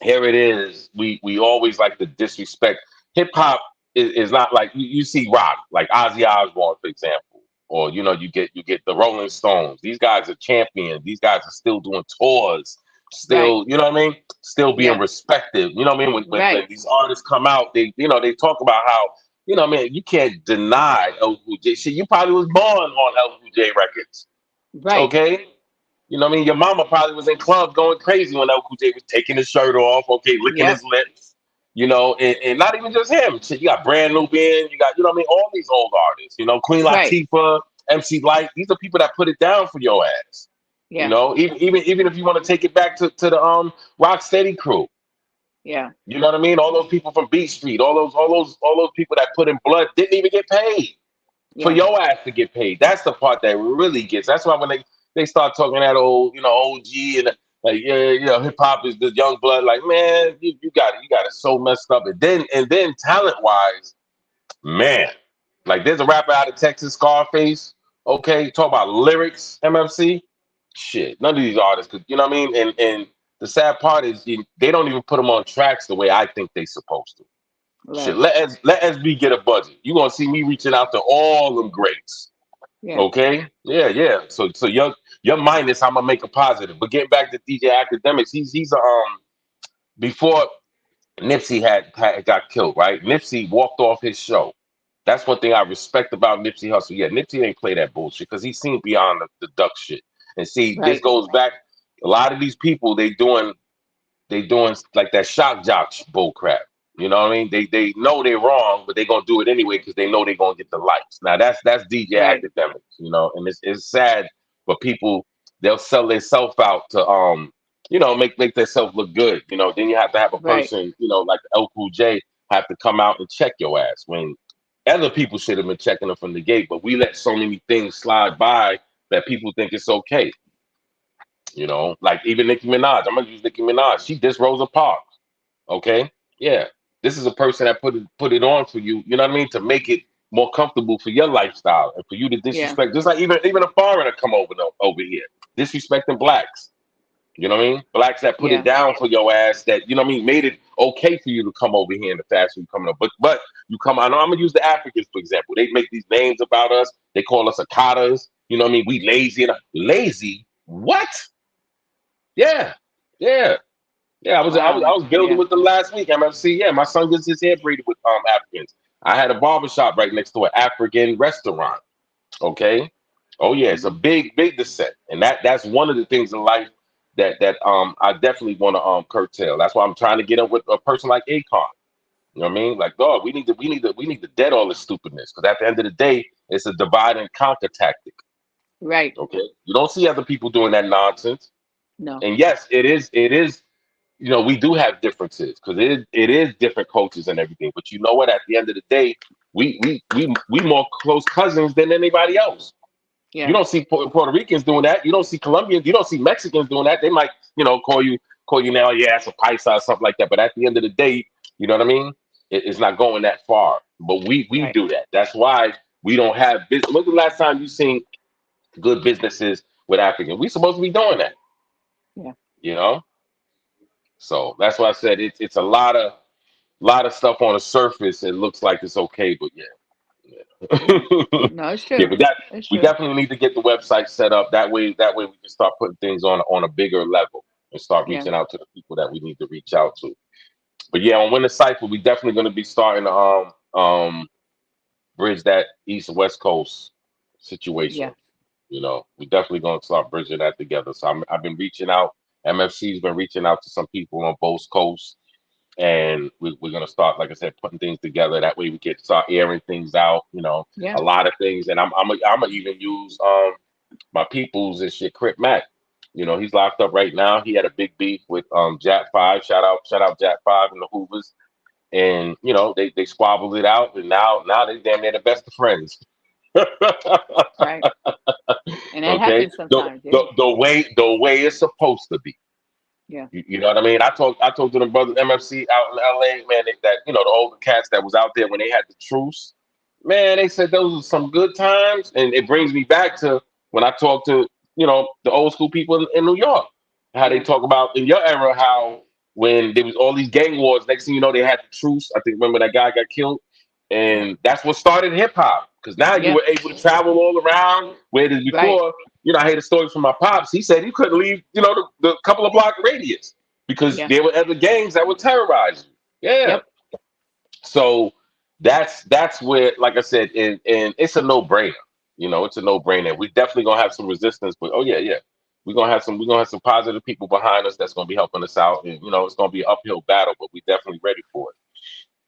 here it is. We always like to disrespect hip hop. Is not like you see rock like Ozzy Osbourne, for example, or you get the Rolling Stones. These guys are champions. These guys are still doing tours, Right. still still being Yeah. respected. You know what I mean? When Right. these artists come out, they talk about how you can't deny LJ. Shit, you probably was born on LJ records. Right. Okay. You know what I mean? Your mama probably was in clubs going crazy when LJ was taking his shirt off, okay, licking Yep. his lips, and not even just him. Shit, you got Brand New Ben, you got, all these old artists, Queen Right. Latifah, MC Light. These are people that put it down for your ass. Yeah. Even if you want to take it back to the Rock Steady crew. Yeah. You know what I mean? All those people from Beat Street, all those people that put in blood didn't even get paid for Yeah. your ass to get paid. That's the part that really gets. That's why when they start talking that old, OG and like, yeah, hip hop is the young blood. Like, man, you got it so messed up. And then talent wise, man, like there's a rapper out of Texas, Scarface. Okay, talk about lyrics, MFC. Shit, none of these artists could. You know what I mean? And the sad part is they don't even put them on tracks the way I think they supposed to. Shit, Right. let SB get a budget. You gonna see me reaching out to all them greats. Yeah. Okay, yeah. So your minus, I'm gonna make a positive. But getting back to DJ Academics, he's before Nipsey had got killed, right? Nipsey walked off his show. That's one thing I respect about Nipsey Hussle. Yeah, Nipsey ain't play that bullshit because he's seen beyond the duck shit. And see, this Right. goes back. A lot of these people they doing like that shock jock bull crap. You know what I mean? They know they're wrong, but they're gonna do it anyway because they know they're gonna get the likes. Now that's DJ Right. Academics, and it's sad, but people they'll sell themselves out to make themselves look good. Then you have to have a Right. person, like El Cool J have to come out and check your ass when other people should have been checking them from the gate, but we let so many things slide by that people think it's okay. Like even Nicki Minaj. I'm gonna use Nicki Minaj. She dissed Rosa Parks. Okay, yeah. This is a person that put it on for you. You know what I mean? To make it more comfortable for your lifestyle and for you to Yeah. disrespect. Just like even a foreigner come over here disrespecting blacks. You know what I mean? Blacks that put it Yeah. down for your ass. That made it okay for you to come over here in the fashion you coming up. But you come. I know I'm gonna use the Africans for example. They make these names about us. They call us Akatas. You know what I mean? We lazy. Lazy? What? Yeah, yeah. Yeah, I was Wow. building Yeah. with them last week. MFC. Yeah, my son gets his hair braided with Africans. I had a barbershop right next to an African restaurant. Okay. Oh yeah, it's a Hmm. big descent, and that's one of the things in life that I definitely want to curtail. That's why I'm trying to get up with a person like Akon. You know what I mean? Like, dog, we need to dead all this stupidness because at the end of the day, it's a divide and conquer tactic. Right. Okay, you don't see other people doing that nonsense. No. And yes, it is. We do have differences because it is different cultures and everything. But you know what? At the end of the day, we more close cousins than anybody else. You Yeah. don't see Puerto Ricans doing that. You don't see Colombians. You don't see Mexicans doing that. They might, call you now, yeah, it's a paisa or something like that. But at the end of the day, you know what I mean? It's not going that far. But we Right. do that. That's why we don't have business. When's the last time you seen good businesses with Africans? We supposed to be doing that, Yeah. you know? So that's why I said it's a lot of stuff on the surface. It looks like it's okay, but Yeah. yeah. No, it's Yeah, true. but that It's we true. definitely need to get the website set up. That way we can start putting things on a bigger level and start Yeah. reaching out to the people that we need to reach out to. But yeah, on Winter Cypher, we definitely going to be starting to bridge that East West Coast situation. Yeah. We definitely going to start bridging that together. So I've been reaching out. MFC's been reaching out to some people on both coasts. and we're gonna start, like I said, putting things together. That way we can start airing things out. Yeah. A lot of things, and I'm gonna even use my peoples and shit. Crip Mac, he's locked up right now. He had a big beef with Jack Five. Shout out Jack Five and the Hoovers, and they squabbled it out, and now they damn near the best of friends. Right. And that Okay, happens the, sometimes. Yeah. the the way it's supposed to be. Yeah. You know what I mean? I talked to the brothers MFC out in LA, man. That the older cats that was out there when they had the truce, man. They said those were some good times, and it brings me back to when I talked to the old school people in New York, how they Yeah. talk about in your era how when there was all these gang wars, next thing you know they had the truce. I think remember that guy got killed, Yeah. and that's what started hip hop because now you Yeah. were able to travel all around. Where it is Right. before, I heard a story from my pops. He said he couldn't leave, the couple of block radius because Yeah. there were other gangs that would terrorize you. Yeah. Yep. So that's where, like I said, and it's a no brainer. It's a no brainer. We definitely gonna have some resistance, but oh yeah, yeah. We're gonna have some positive people behind us that's gonna be helping us out. And it's gonna be an uphill battle, but we definitely ready for it.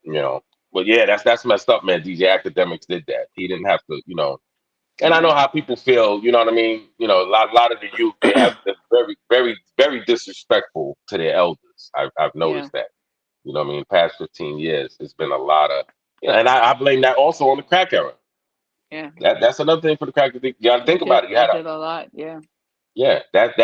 You know. But yeah, that's messed up, man. DJ Academics did that. He didn't have to. And I know Yeah. how people feel, you know what I mean? A lot of the youth, they're very, very, very disrespectful to their elders. I've Yeah. noticed that. You know what I mean? Past 15 years, it's been a lot of, and I blame that also on the crack era. Yeah. That's another thing for the crack. You got to think It about did. it. It did a lot. Yeah. Yeah, that's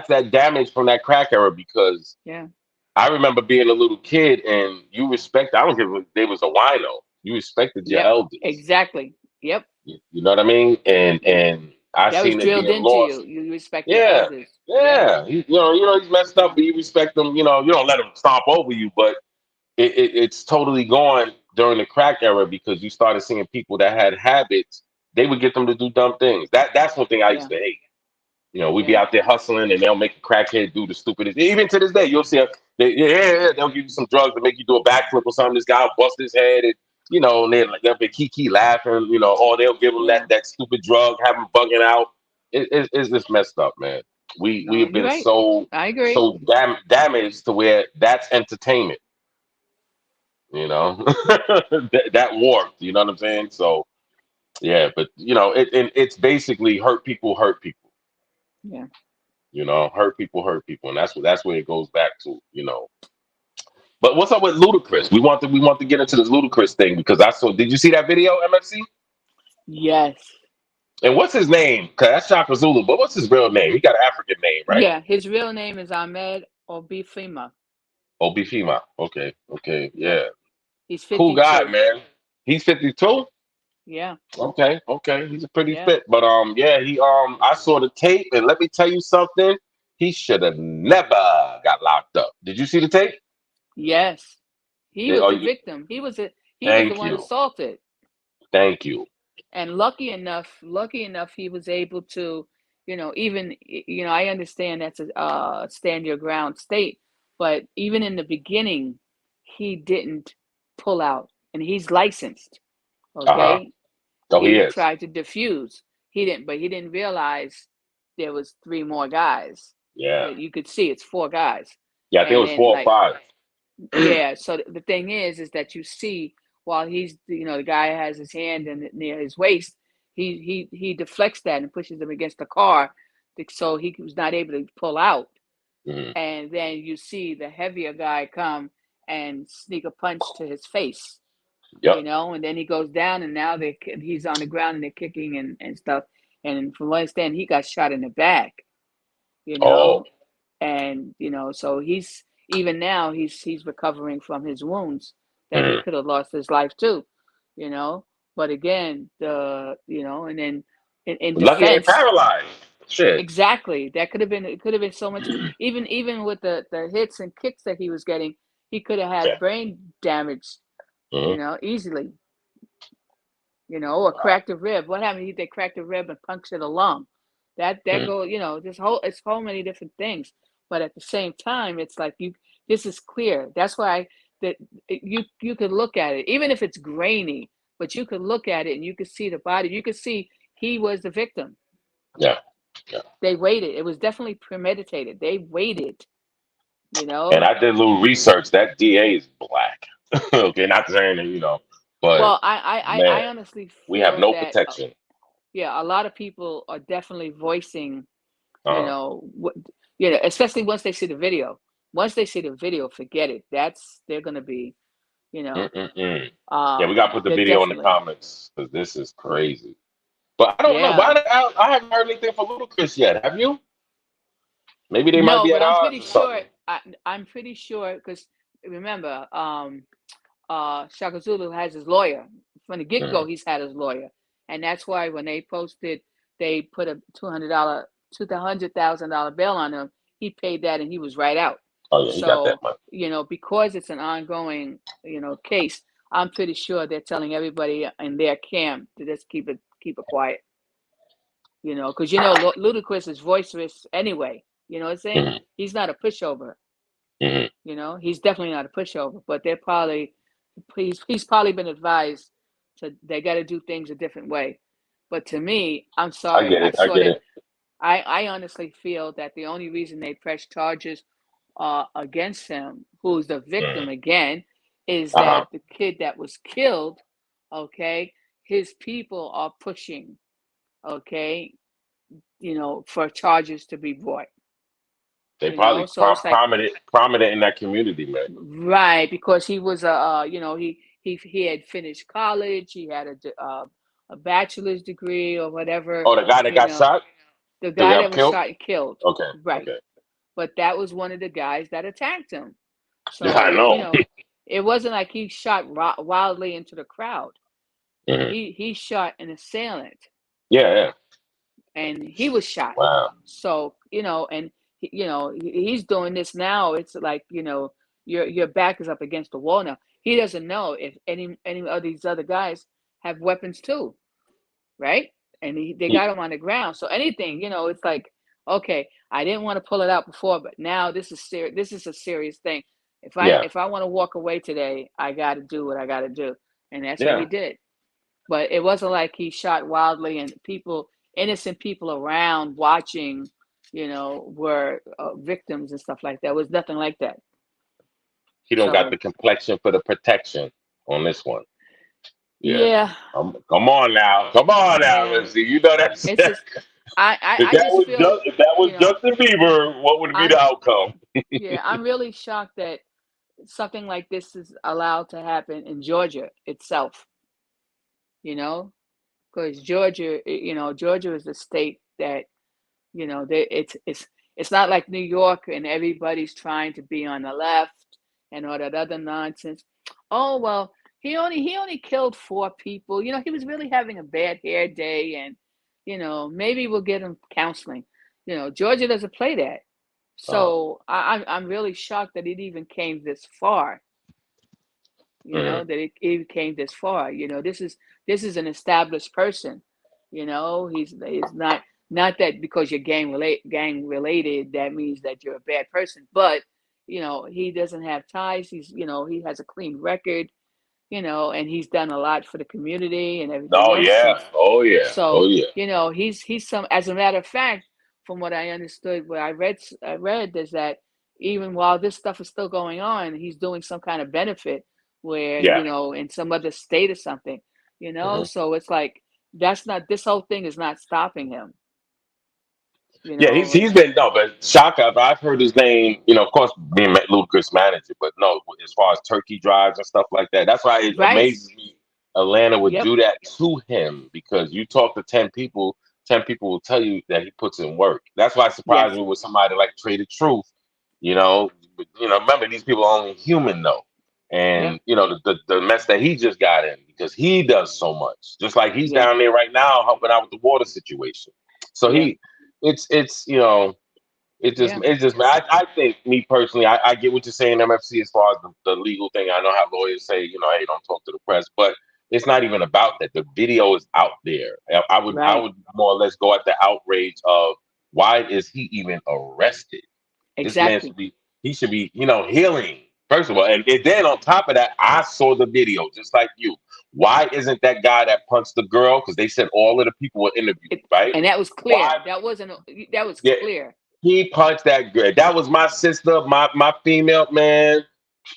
that damage from that crack era because Yeah. I remember being a little kid and you respect, I don't give a, they was a wino. You respected your Yep. elders. Exactly. Yep. You know what I mean? And Yeah. I That was seen it drilled being into lost. you. You respect your Yeah, elders. Yeah. yeah. He's messed up, Yeah. but you respect him. You don't let him stomp over you, but it's totally gone during the crack era because you started seeing people that had habits. They would get them to do dumb things. That's one thing I used Yeah. to hate. We'd be Yeah. out there hustling, and they'll make a crackhead do the stupidest. Even to this day, you'll see, yeah, they'll give you some drugs to make you do a backflip or something. This guy will bust his head, and they'll be kiki laughing, or they'll give him that Yeah. that stupid drug, have him bugging out. It's just messed up, man. We No, have you're been right. so I agree. so damaged to where that's entertainment. You know, that warped. You know what I'm saying? So yeah, but it's basically hurt people hurt people. Yeah. Hurt people, and that's where it goes back to. But what's up with Ludacris? We want to get into this Ludacris thing because I saw. Did you see that video, MFC? Yes. And what's his name? Cause that's Shaka Zulu, but what's his real name? He got an African name, right? Yeah. His real name is Ahmed Obifima. Obifima. Okay, okay, Yep. yeah. He's Cool guy, 52. man. He's 52. Yeah. Okay, okay. He's a pretty Yeah. fit, but yeah, he I saw the tape, and let me tell you something. He should have never got locked up. Did you see the tape? Yes. He Did, was oh, the victim. He was the thank one you, assaulted. thank you. And lucky enough, he was able to, even, I understand that's a stand your ground state, but even in the beginning, he didn't pull out, and he's licensed. Uh huh. Okay, Oh, he he is. tried to defuse. He didn't realize there was three more guys. Yeah. You could see it's four guys, Yeah, I think it and was then, four or like, five. yeah. So the thing is that you see while the guy has his hand near his waist, he deflects that and pushes him against the car, so he was not able to pull out. Mhm. And then you see the heavier guy come and sneak a punch to his face, Yep. and then he goes down, and now he's on the ground and they're kicking and stuff. And from what I understand, he got shot in the back, you Oh. know, and so he's even now he's recovering from his wounds that he Mhm. could have lost his life too, you know. But again, and then in Lucky he ain't defense, paralyzed. Shit. exactly, that could have been it could have been so much. Even with the hits and kicks that he was getting, he could have Yeah. had brain damage, Mhm. easily. Or cracked a rib. What happened? They cracked a rib and punctured a lung. That Mhm. go, it's whole many different things. But at the same time, it's like this is clear. That's why that you could look at it, even if it's grainy, but you could look at it and you could see the body. You could see he was the victim. Yeah. Yeah. They waited. It was definitely premeditated. They waited. And I did a little research. That DA is black. Okay, not saying that, but Well, I man, honestly we have feel no that protection. yeah, a lot of people are definitely voicing, Uh, what, especially once they see the video. Once they see the video, forget it. They're gonna be, you know, mm-mm-mm. Yeah, we got to put the they're video in the definitely, comments because this is crazy. But I don't know yeah. why I haven't heard anything from Ludacris yet. Have you? Maybe they might No, be but at I'm pretty odds or sure. something. I'm pretty sure because remember, Shaka Zulu has his lawyer from the get go. Mhm. He's had his lawyer, and that's why when they posted, they put a $200,000 bail on him. He paid that, and he was right out. Oh yeah, he got that So money. because it's an ongoing case, I'm pretty sure they're telling everybody in their camp to just keep it quiet. Because Ludacris is voiceless anyway. You know what I'm saying? Hmm. He's not a pushover. Hmm. He's definitely not a pushover. But he's probably been advised to they got to do things a different way. But to me, I'm I sorry. get I it. I saw get that. it. I honestly feel that the only reason they press charges against him, who's the victim Hmm. again, is Uh-huh. that the kid that was killed, okay, his people are pushing, okay, for charges to be brought. They probably So it's like prominent in that community, man. right because he was he had finished college, he had a bachelor's degree or whatever, Oh, the guy that you got know, shot, the that guy got that was killed. shot and killed, Okay. right? Okay. But that was one of the guys that attacked him. Yeah, I So know. it wasn't like he shot wildly into the crowd. Hmm. He shot an assailant, Yeah. Yeah. and he was shot. Wow. So and he's doing this now. It's like your back is up against the wall now. He doesn't know if any of these other guys have weapons too, right? And they He- got him on the ground. So anything, it's like, okay, I didn't want to pull it out before, but now this is serious. This is a serious thing. yeah. If I want to walk away today, I got to do what I got to do, and that's what he Yeah. did. But it wasn't like he shot wildly and innocent people around watching, were victims and stuff like that. It was nothing like that. He don't got the So complexion for the protection on this one. Yeah. yeah, Come on now. Come on now, yeah. Missy. You know that's It's just if I that just was feel, Justin Bieber, what would be the I'm outcome? yeah, I'm really shocked that something like this is allowed to happen in Georgia itself, you know, because Georgia is a state that, it's not like New York and everybody's trying to be on the left and all that other nonsense. Oh, well, he only killed 4 people. He was really having a bad hair day, and maybe we'll get him counseling. Georgia doesn't play that. Uh, So I'm really shocked that it even came this far. mhm. That it came this far. This is an established person. He's not that because you're gang related that means that you're a bad person. But he doesn't have ties. He has a clean record. And he's done a lot for the community and everything Oh else. yeah. So Oh yeah. Oh so yeah. he's some. As a matter of fact, from what I understood, what I read is that even while this stuff is still going on, he's doing some kind of benefit where Yeah. in some other state or something. Hmm. So it's like that's not this whole thing is not stopping him. Yeah, he's been no, but Shaka. I've heard his name. Of course, being Ludacris manager, but no, as far as turkey drives and stuff like that. That's why it Right? amazes me. Atlanta would Yep. do that to him because you talk to 10 people, 10 people will tell you that he puts in work. That's why it surprised Yes. me with somebody like Traded Truth. Remember these people are only human though, Yep. and the mess that he just got in because he does so much. Just like he's Yep. down there right now helping out with the water situation. So Yep. Yeah. I think me personally, I get what you're saying, MFC, as far as the legal thing. I know how lawyers say, hey, don't talk to the press, but it's not even about that. The video is out there. I Right. would more or less go at the outrage of why is he even arrested? This man Exactly. he should be, healing. First of all, and then on top of that, I saw the video just like you. Why isn't that guy that punched the girl? Because they said all of the people were interviewed, It, right? and that was clear. Why? That wasn't. That was Yeah, clear. He punched that girl. That was my sister, my female man.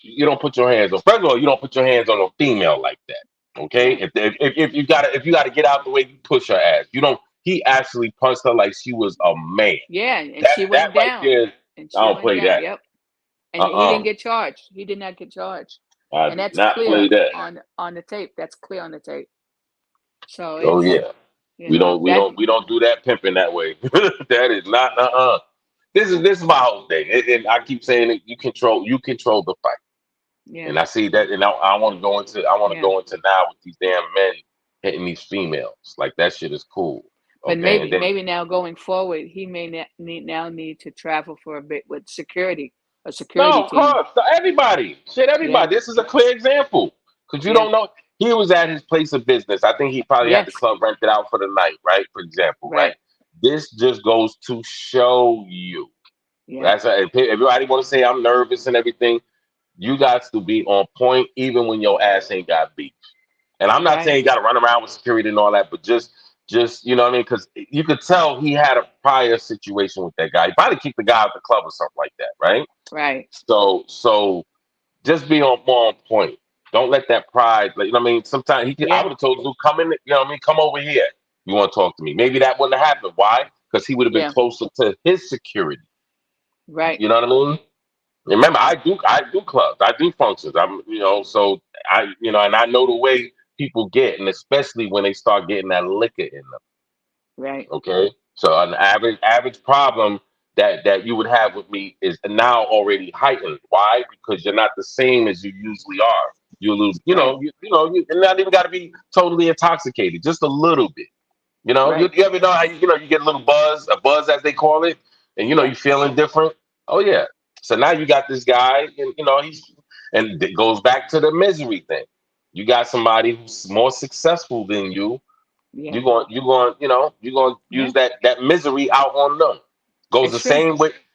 You don't put your hands on. First of all, you don't put your hands on a female like that. Okay, Yeah. if you gotta get out the way, you push her ass. You don't. He actually punched her like she was a man. Yeah, and That she that went right down. there. And I she don't went play down. that. Yep. And he Uh didn't get charged. He did not get charged. I And do that's not play clear that. on the tape. That's clear on the tape. So Oh it's, yeah. you We know, don't we that don't we don't do that pimping that way. That is not This is my whole thing. And I keep saying it, you control the fight. yeah, And I see that, and I want to yeah. go into now with these damn men hitting these females. Like that shit is cool. But Okay. And then maybe now going forward, he may need to travel for a bit with security, a security no, of team. course. So everybody. Shit, Yeah, everybody. This is a clear example. Because you yeah, don't know. He was at his place of business. I think he probably had the yes, club rented out for the night, right? For example, right? right, This just goes to show you. yeah, That's if everybody want to say I'm nervous and everything. You got to be on point even when your ass ain't got beat. And I'm not saying right, you got to run around with security and all that, but just you know what I mean? Because you could tell he had a prior situation with that guy. He probably kicked the guy out the club or something like that, right? right, So just be on more on point. Don't let that pride, like, you know what I mean? Sometimes I yeah, would have told him, come in, you know what I mean? Come over here. You want to talk to me? Maybe that wouldn't have happened. Why? Because he would have been yeah, closer to his security. right, You know what I mean? Remember, I do clubs, I do functions. So and I know the way people get, and especially when they start getting that liquor in them. right, Okay, so an average problem that you would have with me is now already heightened. Why? Because you're not the same as you usually are. You lose, right, you're not even got to be totally intoxicated, just a little bit. right, You ever know how you get a buzz as they call it, and yeah, you feeling different. Oh yeah. So now you got this guy, and and it goes back to the misery thing. You got somebody who's more successful than you. yeah, You're going to use yeah. that misery out on them. Goes It's the true.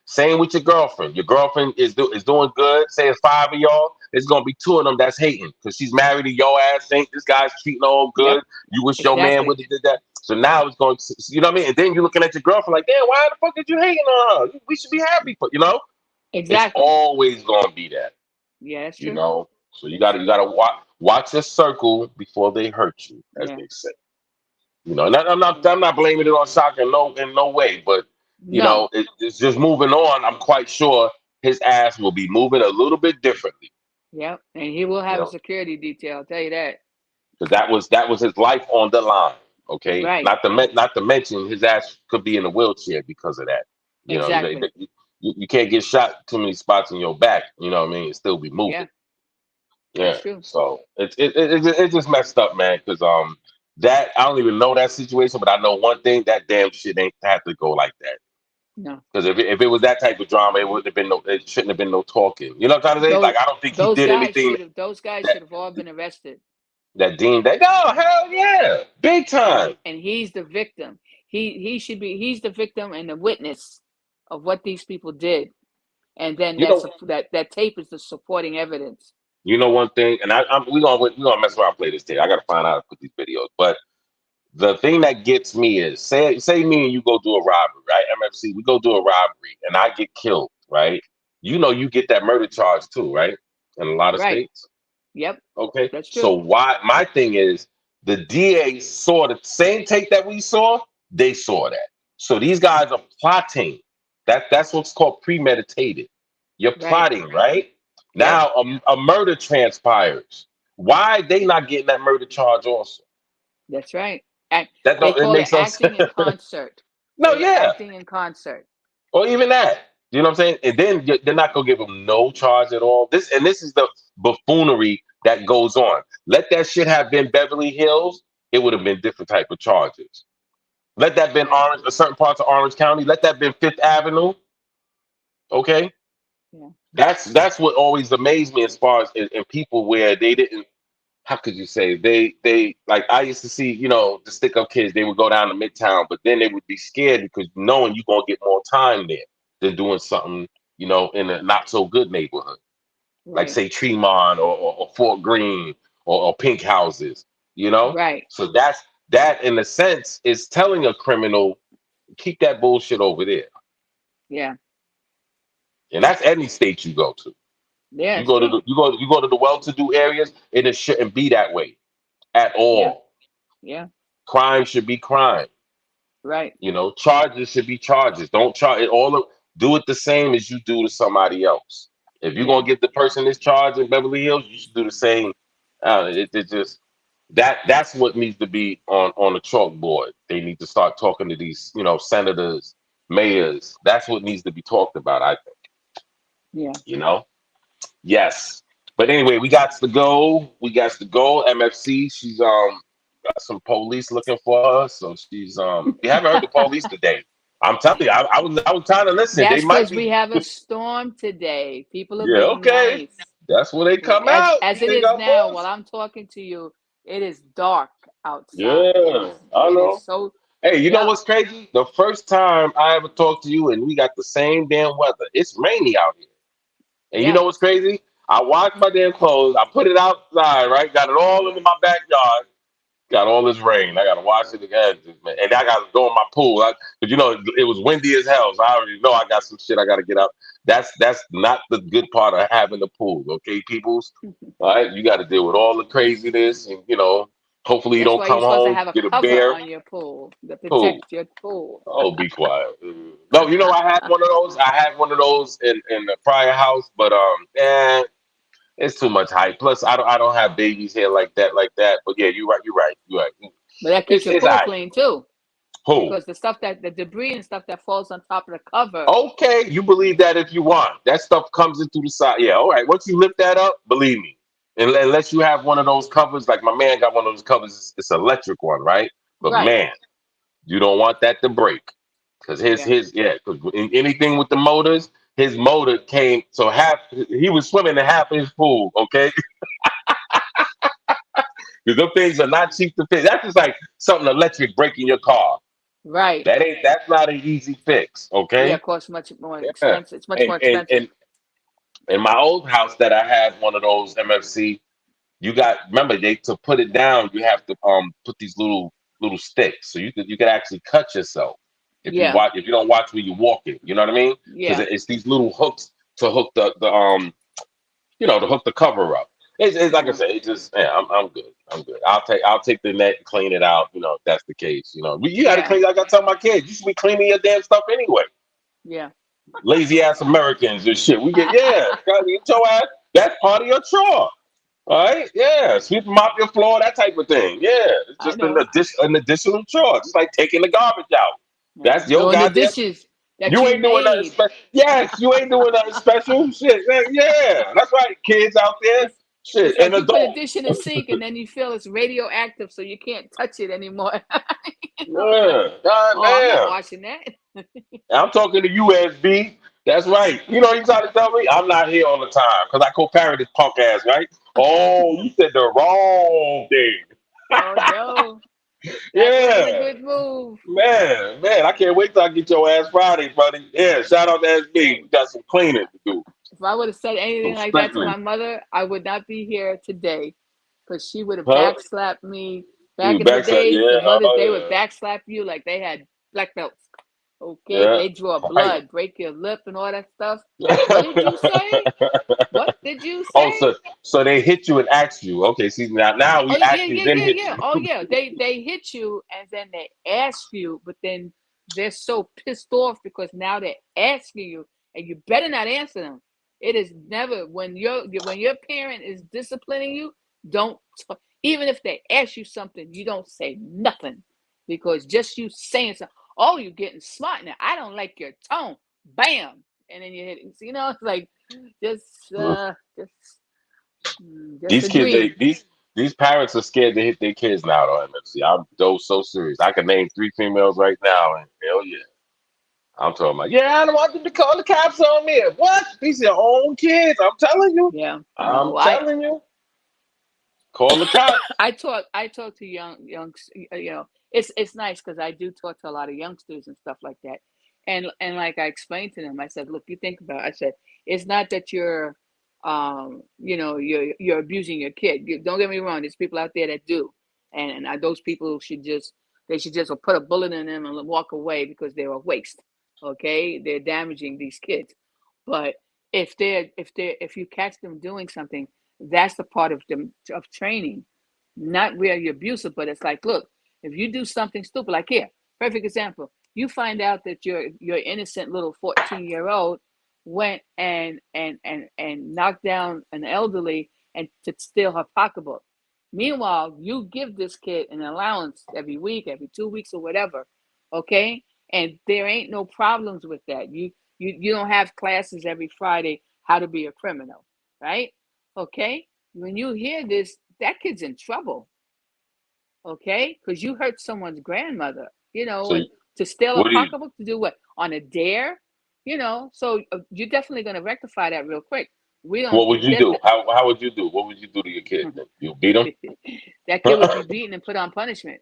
same with your girlfriend. Your girlfriend is doing good. Say it's five of y'all. It's gonna be two of them that's hating because she's married to your ass. Ain't this guy's treating her all good? Yep, You wish your man would exactly, have did that. So now it's going to, you know what I mean? And then you're looking at your girlfriend like, damn, why the fuck did you hating on her? We should be happy for. It's exactly. always gonna be that. Yeah, that's You true. know. So you That's gotta true. you gotta watch your circle before they hurt you, as Yeah, they say. And I'm not yeah. I'm not blaming it on Shaka in no way, but No, it's just moving on. I'm quite sure his ass will be moving a little bit differently. yep. And he will You have a know, security detail. I'll tell you that. because that was his life on the line. Okay, Right, not to mention his ass could be in a wheelchair because of that. You know, exactly. you can't get shot too many spots in your back. You know what I mean? And still be moving. Yeah, Yeah. that's true. So it's just messed up, man. Because that I don't even know that situation, but I know one thing: that damn shit ain't have to go like that. No, Because if it was that type of drama, it wouldn't have been no. It shouldn't have been no talking. You know what I'm trying to say? those Like I don't think he did anything those guys that should have all been arrested. that deemed that. Oh hell yeah, big time. And he's the victim. He should be. He's the victim and the witness of what these people did. And then You know. that tape is the supporting evidence. You know one thing, and we gonna mess around and play this tape. I gotta find out how to put these videos, but. The thing that gets me is say me and you go do a robbery, right? MFC, we go do a robbery and I get killed, right? You get that murder charge too, right? In a lot of Right. states. Yep. Okay. That's So true. why my thing is the DA saw the same tape that we saw, they saw that. So these guys are plotting. That's what's called premeditated. You're Right. plotting, right? Yep. Now a murder transpires. Why they not getting that murder charge also? That's right. Act, That they don't it call it makes no acting in sense. concert. No, They were yeah, acting in concert. or even that. You know what I'm saying? And then they're not gonna give him no charge at all. This is the buffoonery that goes on. Let that shit have been Beverly Hills, it would have been different type of charges. Let that been Right. Orange, certain parts of Orange County. Let that been Fifth Avenue. Okay, Yeah. that's what always amazed me as far as in people where they didn't. How could you say they like I used to see the stick up kids, they would go down to Midtown, but then they would be scared because knowing you're gonna get more time there than doing something in a not so good neighborhood like Right. say Tremont or Fort Greene or Pink Houses, Right. so that in a sense is telling a criminal keep that bullshit over there. Yeah. And that's any state you go to. Yeah, You it's go to true. the well-to-do areas, and it shouldn't be that way at Yeah. all. Yeah. Crime should be crime. Right. Charges should be charges. Don't charge it all. Do it the same as you do to somebody else. If you're Yeah. gonna give the person this charge in Beverly Hills, you should do the same. It just that's what needs to be on the chalkboard. They need to start talking to these, senators, mayors. That's what needs to be talked about. I think. Yeah. You know. Yes. But anyway, we got to go. We got to go. MFC. She's got some police looking for her. So she's we haven't heard the police today. I'm telling you, I was trying to listen. They That's might because be. we have a storm today. People are Yeah. being Okay. nice. That's where they come As out. as You it think is I'm now, while boss? I'm talking to you, it is dark outside. It Yeah. is I it is know. so Hey, you know yep. what's crazy? The first time I ever talked to you, and we got the same damn weather. It's rainy out here. And you Yeah. know what's crazy? I washed my damn clothes. I put it outside, right? Got it all into my backyard. Got all this rain. I got to wash it again. And I got to go in my pool. But it was windy as hell. So I already know I got some shit I got to get up. That's not the good part of having the pool. Okay, peoples? All right. You got to deal with all the craziness. And, hopefully you That's don't why you're come supposed to home, have a get a cover bear. on your pool to Pool. protect your pool. Oh, be quiet. No, I had one of those. I had one of those in the prior house, but it's too much hype. Plus, I don't have babies here like that. But yeah, you're right. You're right. But that keeps It's your it's pool I clean too. Who? Because the debris and stuff that falls on top of the cover. Okay, you believe that if you want. That stuff comes in through the side. Yeah, all right. Once you lift that up, believe me. Unless you have one of those covers, like my man got one of those covers. It's electric one, right? But Right. man, you don't want that to break. Because Yeah. because anything with the motors, his motor came, so he was swimming in half of his pool, okay? Because them things are not cheap to fix. That's just like something electric breaking your car. Right. That's not an easy fix, Yeah, okay? it costs much more Yeah. expensive. It's much And more and expensive. and in my old house that I had one of those MFC, remember they to put it down, you have to put these little sticks. So you could actually cut yourself Yeah. if you don't watch where you're walking. You know what I mean? Because Yeah. it's these little hooks to hook to hook the cover up. It's like I Yeah. said, it's just I'm good. I'm good. I'll take the net and clean it out. If that's the case. You got to Yeah. clean. I got to tell my kids, you should be cleaning your damn stuff anyway. Yeah. Lazy ass Americans and shit. We get gotta get your ass. That's part of your chore. All right, yeah, sweep and mop your floor, that type of thing. Yeah, it's I just know. an additional chore. It's like taking the garbage out. Yeah. That's your Doing the goddamn. dishes that You you ain't doing nothing made. special. Yes, you ain't doing nothing special. Shit, yeah, that's right. Kids out there, It's shit, it's and like you put a dish adults. in a sink and then you feel it's radioactive, so you can't touch it anymore. It's like, Yeah, god oh, I'm not damn. washing that. I'm talking to USB. That's right. You trying to tell me I'm not here all the time because I co-parent this punk ass, right? Oh, you said the wrong thing. Oh no, that wasn't a Yeah. good move. Man, I can't wait till I get your ass Friday, buddy. Yeah, shout out to SB. We Hey, got some cleaning to do. if I would have said Some anything like that to strengthening. my mother, I would not be here today, because she would have Huh? backslapped me. Back You in the backside, days, the yeah, mothers, they would oh backslap you like they had black belts. Okay, yeah. they draw Yeah. blood, break your lip, and all that stuff. What did you say? Right. What did you Oh, say? so they hit you and ask you. Okay, see now Oh we yeah, ask you yeah, then yeah, hit yeah. you. Oh yeah, they hit you and then they ask you, but then they're so pissed off because now they're asking you, and you better not answer them. It is never when your parent is disciplining you. Don't even if they ask you something, you don't say nothing, because just you saying something. Oh, you're getting smart now. I don't like your tone. Bam, and then you hit it. So, it's like just just These kids, agree. these parents are scared to hit their kids now. Though, MFC, I'm so serious. I can name 3 females right now, and hell yeah. I'm talking about, yeah, I don't want them to call the cops on me. What? These are your own kids. I'm telling you. Yeah, I'm no, telling you. Call the cops. I talk to young, it's nice because I do talk to a lot of youngsters and stuff like that, and like I explained to them, I said, look, you think about it. I said, it's not that you're abusing your kid. Don't get me wrong, there's people out there that do, and those people should just put a bullet in them and walk away because they're a waste. Okay, they're damaging these kids. But if you catch them doing something, that's the part of them of training, not where you're abusive, but it's like, look, if you do something stupid, like here, perfect example, you find out that your innocent little 14-year-old went and knocked down an elderly and to steal her pocketbook. Meanwhile, you give this kid an allowance every week, every 2 weeks, or whatever, okay? And there ain't no problems with that. You don't have classes every Friday how to be a criminal, right? Okay? When you hear this, that kid's in trouble, okay? Because you hurt someone's grandmother, So and to steal a what do you? pocketbook, to do what? On a dare? So you're definitely going to rectify that real quick. We don't, What would you there's do? How would you do? What would you do to your kid? You beat him? that kid would be beaten and put on punishment.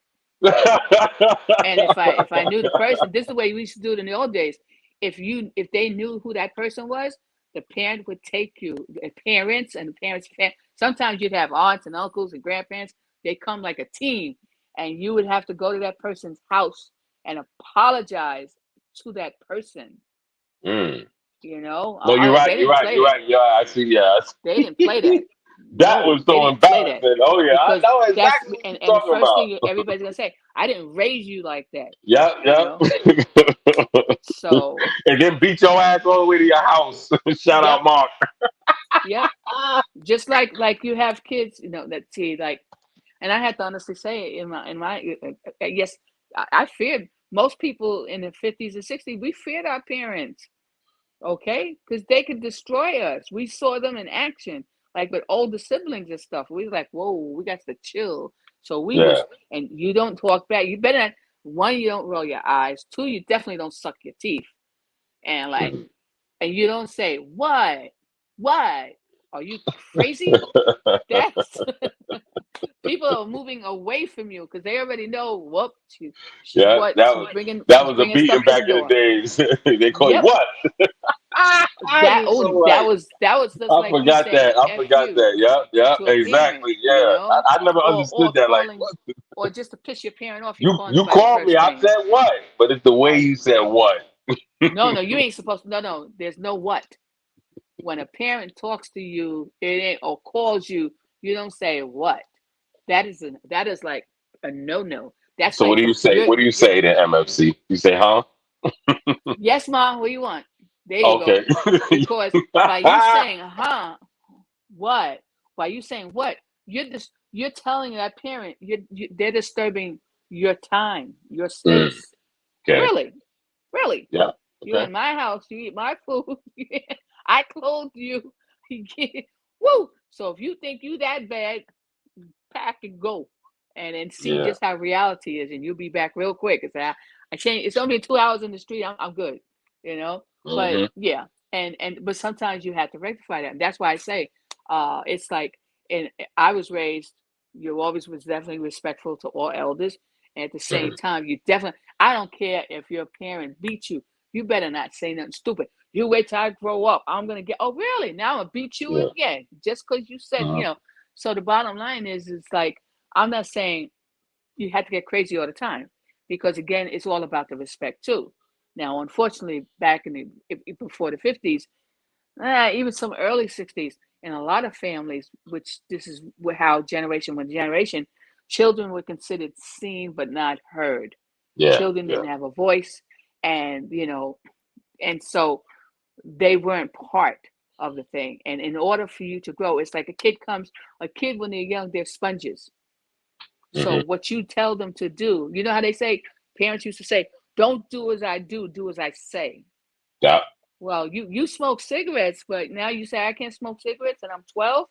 And if I knew the person, this is the way we used to do it in the old days. If they knew who that person was, the parent would take you, the parents and the parents. Sometimes you'd have aunts and uncles and grandparents. They come like a team, and you would have to go to that person's house and apologize to that person. Mm. No, you're Oh, right. they You're didn't right. play You're that. right. Yeah, I see. Yeah, They didn't play that. that No, was they so didn't play that embarrassing. Oh yeah, I because know that's exactly what and you're the talking first about. thing everybody's gonna say, I didn't raise you like that, Yeah, you yeah. know. So, And then beat your ass all the way to your house. Shout yep, out, Mark. yep. Just like you have kids, that see like, and I had to honestly say in my yes, I feared most people in the 50s and 60s. We feared our parents, okay, because they could destroy us. We saw them in action, like with older siblings and stuff. We was like, whoa, we got to chill. So we Yeah. was, and you don't talk back. You better not. One, you don't roll your eyes. Two, you definitely don't suck your teeth. And like, Mhm. and you don't say what, what? Are you crazy? That's people are moving away from you because they already know. Whoop, she's Yeah, what? that She's was bringing that she's was a bringing beating stuff to the back in the door. days. They call you Yep. what? That You're oh so that right. was that was just I like you forgot saying that. I F forgot you that. Yeah, yeah, to a parent, exactly. Yeah, I never understood or that. Like, calling, what? or just to piss your parent off, you calling You them by their called me. first I name. said what? But it's the way I you said what. No, you ain't supposed to. No, there's no what. When a parent talks to you, it ain't or calls you, you don't say what. That is like a no. That's So what like do you say? What do you you're say to MFC? You say, huh? yes, mom, what do you want? There you go. Okay. Because by you saying huh, what? By you saying what? You're telling that parent they're disturbing your time, your Mm, space. okay. Really, really. Yeah. You Okay. in my house, you eat my food. I clothed you. Woo! So if you think you that bad, pack and go, and see Yeah. just how reality is, and you'll be back real quick. It's I changed. It's only 2 hours in the street. I'm good, you know. But Hmm. yeah, but sometimes you have to rectify that. And that's why I say, it's like, and I was raised. You always was definitely respectful to all elders. And at the same Hmm. time, you definitely. I don't care if your parent beat you. You better not say nothing stupid. You wait till I grow up. I'm gonna get. Oh, really? Now I'm gonna beat you Yeah. again just because you said. Hmm. So the bottom line is, it's like I'm not saying you have to get crazy all the time, because again, it's all about the respect too. Now, unfortunately, back in before the 50s, even some early 60s, in a lot of families, which this is how generation with generation, children were considered seen but not heard. Yeah. Children Yeah. didn't have a voice, and and so they weren't part of the thing. And in order for you to grow, it's like a kid when they're young, they're sponges. So Hmm. what you tell them to do, you know how they say, parents used to say, don't do as I do as I say. Yeah. Well, you smoke cigarettes, but now you say I can't smoke cigarettes and I'm 12,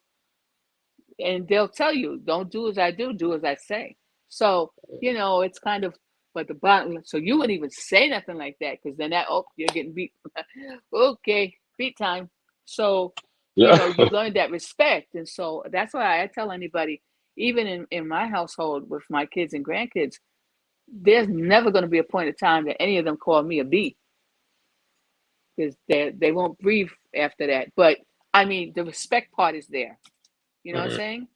and they'll tell you, don't do as I do as I say. So, it's kind of, but the bottom, so you wouldn't even say nothing like that, because then you're getting beat. Okay, beat time. So, Yeah. you learn that respect. And so that's why I tell anybody, even in my household with my kids and grandkids, there's never going to be a point of time that any of them call me a B, because they won't breathe after that. But I mean, the respect part is there. You know what I'm Hmm. saying?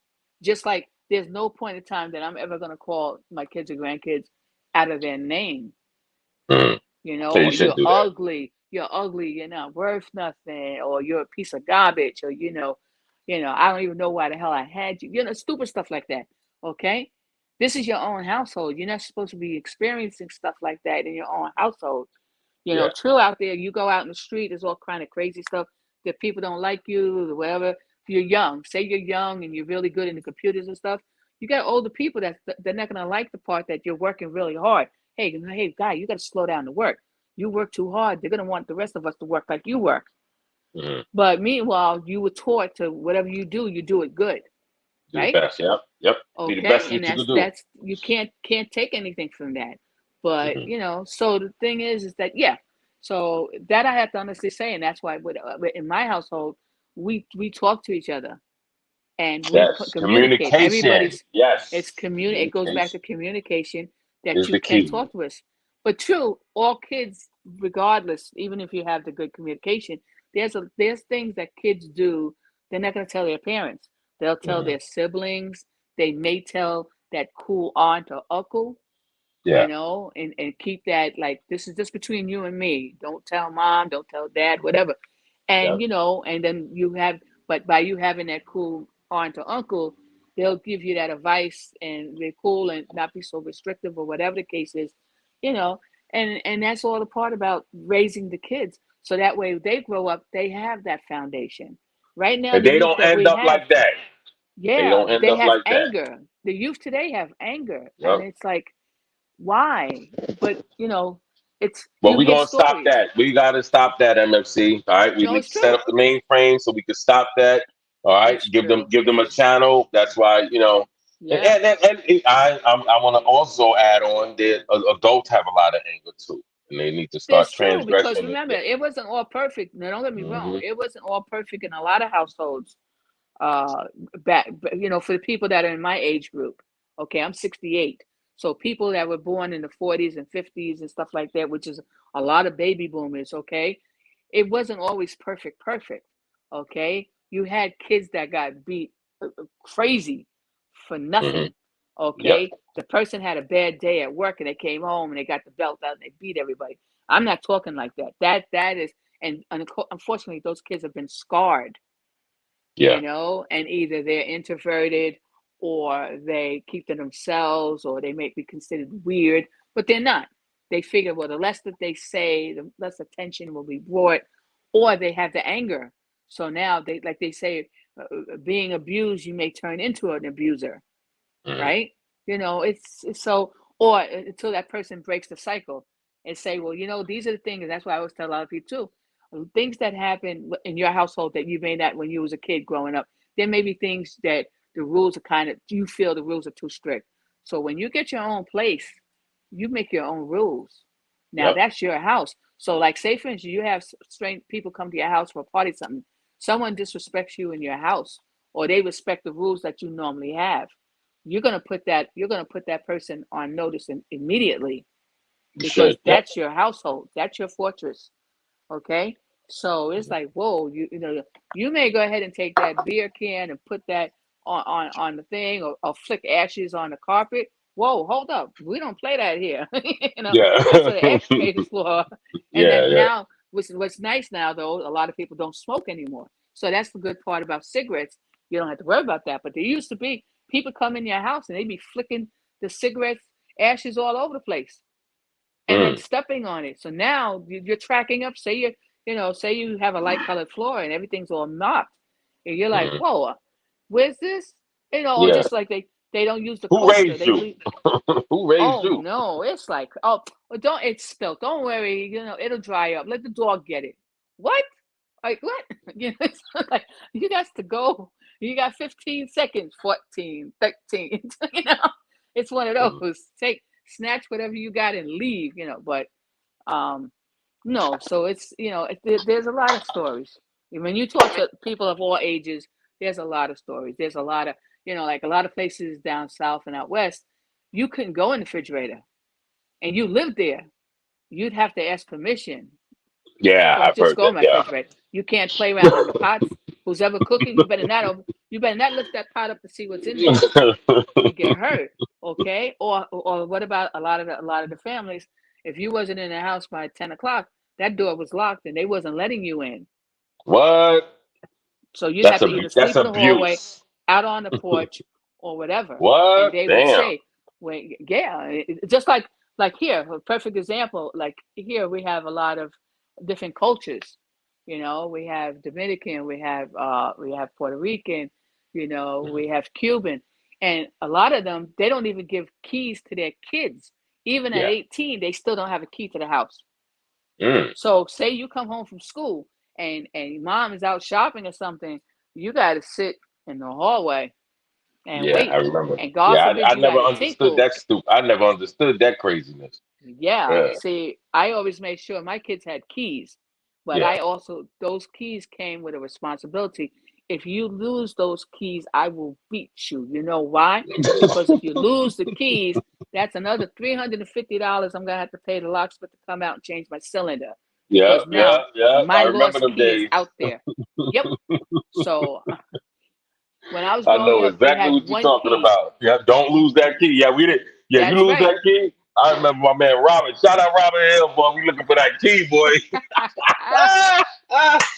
Just like there's no point in time that I'm ever going to call my kids or grandkids out of their name. So you Or shouldn't do that. you're ugly, you're not worth nothing, or you're a piece of garbage, or I don't even know why the hell I had you, stupid stuff like that. Okay, this is your own household. You're not supposed to be experiencing stuff like that in your own household. Yeah. True, out there, you go out in the street, there's all kind of crazy stuff that people don't like you, or whatever. If you're young, say you're young and you're really good in the computers and stuff, you got older people that they're not gonna like the part that you're working really hard. Hey, guy, you got to slow down to work. You work too hard. They're gonna want the rest of us to work like you work. Hmm. But meanwhile, you were taught to whatever you do it good, Do the right? best. Yep. Yep. Be the best Okay, and that you that's could do. that's you can't take anything from that. But Hmm. so the thing is that, yeah, so that I have to honestly say, and that's why in my household we talk to each other and we Yes. communicate. Communication. Yes. It goes back to Communication communication, that is you the can key. talk to us. But true, all kids, regardless, even if you have the good communication, there's things that kids do they're not going to tell their parents. They'll tell Hmm. their siblings. They may tell that cool aunt or uncle, Yeah. and keep that, like, this is just between you and me. Don't tell mom, don't tell dad, whatever. And Yep. and then but by you having that cool aunt or uncle, they'll give you that advice, and they're cool and not be so restrictive, or whatever the case is, you know. And that's all the part about raising the kids, so that way they grow up, they have that foundation. Right now, And the they youth don't that end we up have, like that. They yeah, don't end they up have like that. anger. The youth today have anger, and Yep. it's like, why? But it's Well, you we're hear gonna stop stories. that. We gotta stop that, MFC. All right. We No, need it's to set true. up the mainframe so we can stop that. All right. It's Give them true. give them a channel. That's why, and Yeah. I want to also add on that adults have a lot of anger too, and they need to start That's true, because transgressing it. remember, it wasn't all perfect. Now, don't get me wrong. Hmm. It wasn't all perfect in a lot of households. Uh, for the people that are in my age group. Okay, I'm 68. So people that were born in the 40s and 50s and stuff like that, which is a lot of baby boomers. Okay, it wasn't always perfect. Okay, you had kids that got beat crazy for Hmm. nothing. Yep. Okay, the person had a bad day at work and they came home and they got the belt out and they beat everybody. I'm not talking like that. That is, and unfortunately, those kids have been scarred, Yeah. and either they're introverted, or they keep to themselves, or they may be considered weird, but they're not. They figure, well, the less that they say, the less attention will be brought, or they have the anger. So now like they say, being abused, you may turn into an abuser, Hmm. right? It's so, or until that person breaks the cycle and say, well, these are the things. And that's why I always tell a lot of people too, things that happen in your household that you may not, when you was a kid growing up. There may be things that the rules are you feel the rules are too strict. So when you get your own place, you make your own rules. Now Yep. that's your house. So, like, say for instance, you have strange people come to your house for a party, something. Someone disrespects you in your house, or they respect the rules that you normally have. You're gonna put that person on notice immediately, You because should. Yep. that's your household, that's your fortress. Okay, so it's like, whoa, you may go ahead and take that beer can and put that on the thing, or flick ashes on the carpet. Whoa, hold up, we don't play that here. That's Yeah. what the ashes made is for. And Yeah. then Yeah. now, what's nice now, though, a lot of people don't smoke anymore, so that's the good part about cigarettes. You don't have to worry about that. But there used to be people come in your house and they'd be flicking the cigarettes ashes all over the place, and then Mm. stepping on it. So now you're tracking up. Say you have a light colored floor and everything's all mopped, and you're like, Mm. whoa, where's this? Or Yeah. just like they don't use the Who coaster. raised They you? leave. Who raised Oh you? no, it's like, oh, well, don't it's spilled. Don't worry, it'll dry up. Let the dog get it. What? Like what? It's like you got to go. You got 15 seconds, 14, 13. It's one of Mm. those. Snatch whatever you got and leave. But um, no. So it's there's a lot of stories. When you talk to people of all ages, there's a lot of stories. There's a lot of like a lot of places down south and out west. You couldn't go in the refrigerator, and you lived there. You'd have to ask permission. Yeah, Don't I've just heard go that. in my Yeah. refrigerator. You can't play around in the pots. Who's ever cooking, you better not lift that pot up to see what's in there. You get hurt. Okay. Or what about a lot of the families? If you wasn't in the house by 10 o'clock, that door was locked and they wasn't letting you in. What? So you'd have to either That's sleep in the hallway, abuse. out on the porch, or whatever. And What? they would Damn. say, "When yeah, just like here, a perfect example. Like here, we have a lot of different cultures. You know, we have Dominican, we have Puerto Rican, you know, we have Cuban, and a lot of them they don't even give keys to their kids. Even at Yeah. 18, they still don't have a key to the house. Mm. So say you come home from school and mom is out shopping or something, you got to sit in the hallway and Yeah, I wait. remember. And God Yeah, forbid I you got never a understood tinkle. that stupid. I never understood that craziness. Yeah. Yeah. See, I always made sure my kids had keys, but Yeah. I also, those keys came with a responsibility. If you lose those keys, I will beat you. You know why? Because if you lose the keys, that's another $350 I'm going to have to pay the locksmith to come out and change my cylinder Yeah, because yeah, now yeah. my I remember lost them key is days. out there. Yep. So when I was I growing know up, we exactly had what you're one talking key. about. Yeah, don't lose that key. Yeah, we did. Yeah, you That's lose right. that key. I remember my man Robin. Shout out Robin Hill, boy. We looking for that key, boy.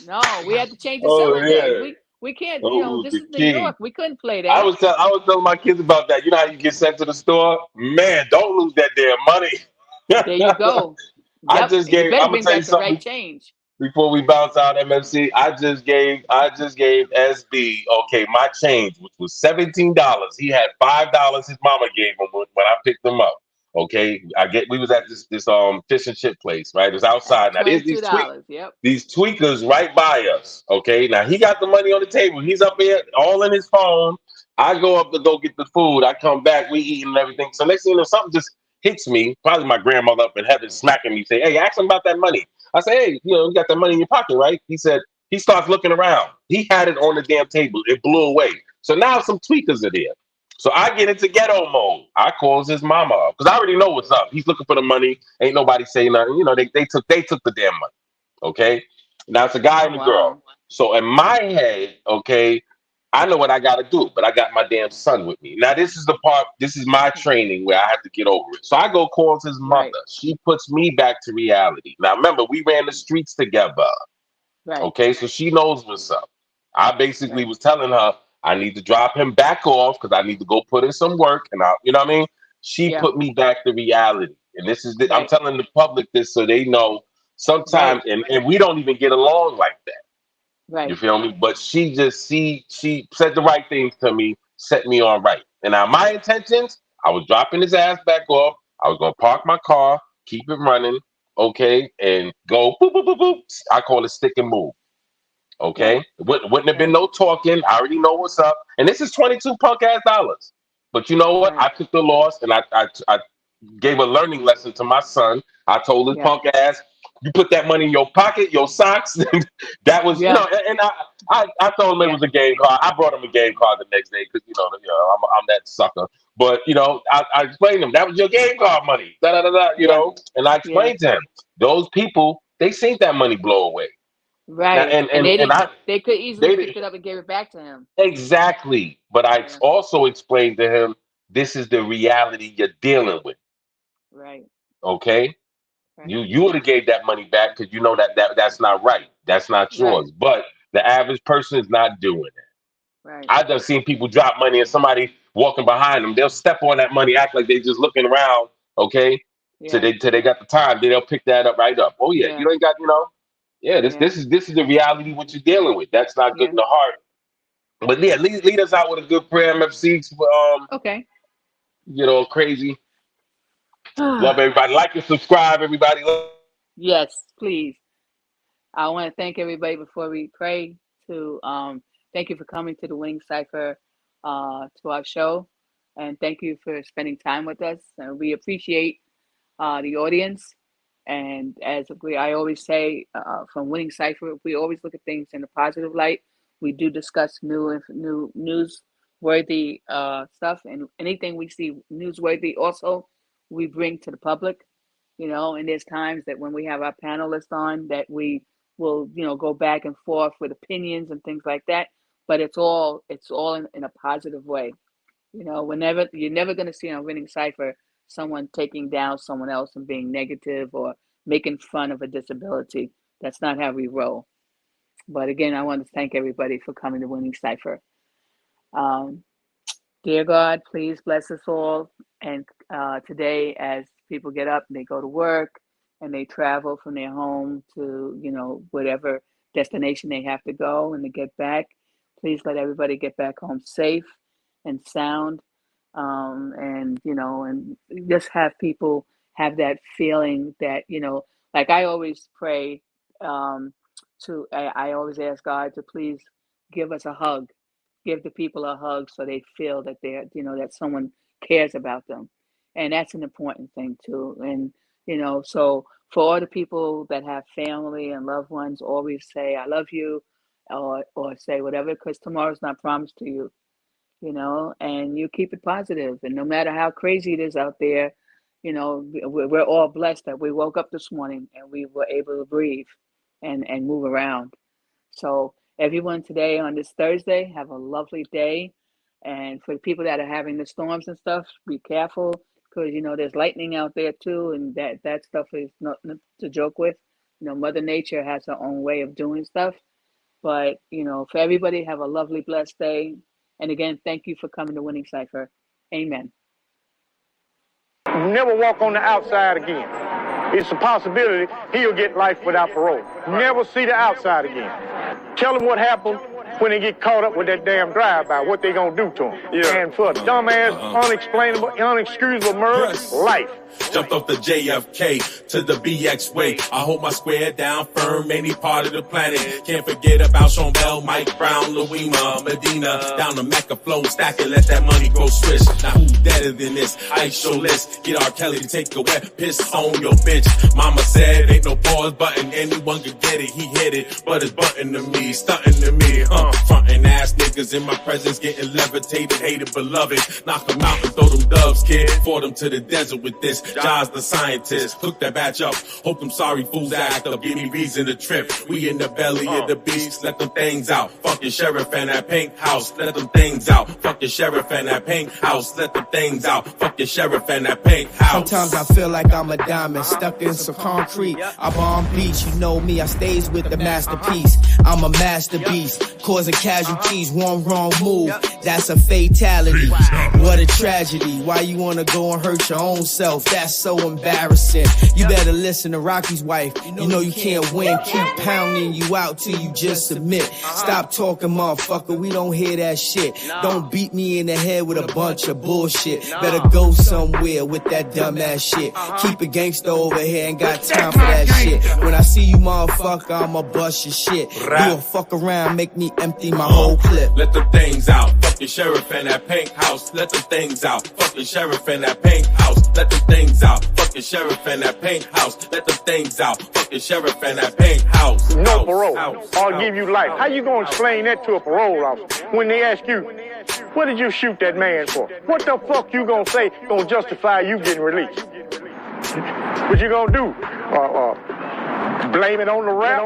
No, we had to change the Oh cylinder. yeah. We can't, you Don't know, lose this the is New key. York. We couldn't play that. I was telling my kids about that. You know how you get sent to the store? Man, don't lose that damn There you money. go. Yep. And you better I'm gonna bring tell you back the right something change. before we bounce out MFC. I just gave SB okay my change, which was $17. He had $5 his mama gave him when I picked him up. Okay, we was at this fish and chip place, right? It was That's outside. Now there's $22. Yep. these tweakers right by us. Okay, now he got the money on the table. He's up there all in his phone. I go up to go get the food. I come back, we eating and everything. So next thing you know, something just hits me. Probably my grandmother up in heaven smacking me, say, "Hey, ask him about that money." I say, "Hey, you got that money in your pocket, right?" He said, he starts looking around. He had it on the damn table. It blew away. So now some tweakers are there. So I get into ghetto mode. I calls his mama up because I already know what's up. He's looking for the money. Ain't nobody saying nothing. They took the damn money. Okay. Now it's a guy Oh and a girl. wow. So in my head, okay, I know what I got to do, but I got my damn son with me. Now this is the part. This is my training where I have to get over it. So I go calls his mother. Right. She puts me back to reality. Now remember, we ran the streets together. Right. Okay, so she knows what's up. I basically Right. was telling her I need to drop him back off because I need to go put in some work, and you know what I mean. She Yeah. put me back to reality, and I'm Right. telling the public this so they know. Right. Sometimes, and we don't even get along like that. You Right. feel me? But she said the right things to me, set me on right. And now my intentions, I was dropping his ass back off. I was gonna park my car, keep it running, okay, and go boop boop boop boop. I call it stick and move. Okay, Right. wouldn't have been Right. no talking. I already know what's up, and this is 22 punk ass dollars. But you know what? I Right. took the loss, and I gave a learning lesson to my son. I told his Yeah. punk ass, "You put that money in your pocket, your socks." That was, Yeah. and I told him it Yeah. was a game card. I brought him a game card the next day because I'm that sucker. But I explained to him that was your game card money. Da da da da. Yeah. And I Yeah. explained to him those people they seen that money blow away. Now Right. And they and didn't. I They could easily they picked it up and gave it back to him. exactly. But I Yeah. also explained to him this is the reality you're dealing with. Right. Okay, Right. you would have gave that money back because you know that's not right. That's not Right. yours. But the average person is not doing it. Right. I've just seen people drop money and somebody walking behind them. They'll step on that money, act like they just looking around. Okay, Yeah. till they got the time. Then they'll pick that up right up. Oh yeah, Yeah. you ain't got. Yeah, Yeah. this is the reality what you're dealing with. That's not good Yeah. in the heart. But yeah, lead us out with a good prayer, MFC. Okay. Crazy. Love everybody. Like and subscribe, everybody. Yes, please. I want to thank everybody before we pray to thank you for coming to the Wing Cipher to our show, and thank you for spending time with us. And we appreciate the audience. And I always say, from Winning Cipher, we always look at things in a positive light. We do discuss new newsworthy stuff, and anything we see newsworthy, also we bring to the public. And there's times that when we have our panelists on, that we will, go back and forth with opinions and things like that. But it's all in a positive way. Whenever you're never going to see on Winning Cipher someone taking down someone else and being negative or making fun of a disability. That's not how we roll. But again, I want to thank everybody for coming to Winning Cipher. Dear God, please bless us all. And today, as people get up and they go to work and they travel from their home to, whatever destination they have to go and to get back, please let everybody get back home safe and sound. And just have people have that feeling that, like I always pray I always ask God to please give us a hug, give the people a hug so they feel that they're, that someone cares about them. And that's an important thing too. And, so for all the people that have family and loved ones, always say, I love you, or say whatever, because tomorrow's not promised to you, and you keep it positive. And no matter how crazy it is out there, we're all blessed that we woke up this morning and we were able to breathe and move around. So everyone today on this Thursday, have a lovely day. And for the people that are having the storms and stuff, be careful, because, there's lightning out there too. And that stuff is not to joke with. Mother Nature has her own way of doing stuff. But, for everybody, have a lovely, blessed day. And again, thank you for coming to Winning Cipher. Amen. Never walk on the outside again. It's a possibility he'll get life without parole. Never see the outside again. Tell him what happened when they get caught up with that damn drive-by, what they gonna do to him. Yeah. And for a dumbass, unexplainable, unexcusable murder, life. Jumped off the JFK to the BX way. I hold my square down firm, any part of the planet. Can't forget about Sean Bell, Mike Brown, Louima, Medina, down the Mecca flow, stack it, let that money grow swish. Now who's better than this? Ice your list. Get R. Kelly to take a wet piss on your bitch. Mama said ain't no pause button, anyone could get it. He hit it, but it's button to me, stunting to me. Frontin' ass niggas in my presence, getting levitated, hated, beloved. Knock them out and throw them dubs, kid. Fought them to the desert with this. Jaws the scientist, hook that batch up. Hope them sorry fools act up. Give me reason to trip. We in the belly of the beast, let them things out. Fucking sheriff and that pink house, let them things out. Fucking sheriff and that pink house, let them things out. Fucking sheriff and that pink house. Sometimes I feel like I'm a diamond stuck in some concrete. I'm on beach, you know me, I stays with the masterpiece. I'm a master beast, causing casualties. One wrong move, that's a fatality. What a tragedy. Why you wanna go and hurt your own self? That's so embarrassing. You better listen to Rocky's wife. You know you can't win. Keep pounding you out till you just submit. Stop talking, motherfucker. We don't hear that shit. Don't beat me in the head with a bunch of bullshit. Better go somewhere with that dumbass shit. Keep it gangsta over here, ain't got time for that shit. When I see you, motherfucker, I'ma bust your shit. You'll fuck around, make me empty my whole clip. Let the things out. Fucking sheriff and that pink house. Let the things out. Fucking sheriff and that pink house. Let the things out. Fucking sheriff and that pink house. Let the things out. Fucking sheriff and that pink house. No parole. I'll give you life. How you gonna explain that to a parole officer when they ask you, what did you shoot that man for? What the fuck you gonna say gonna justify you getting released? What you gonna do? Blame it on the rap?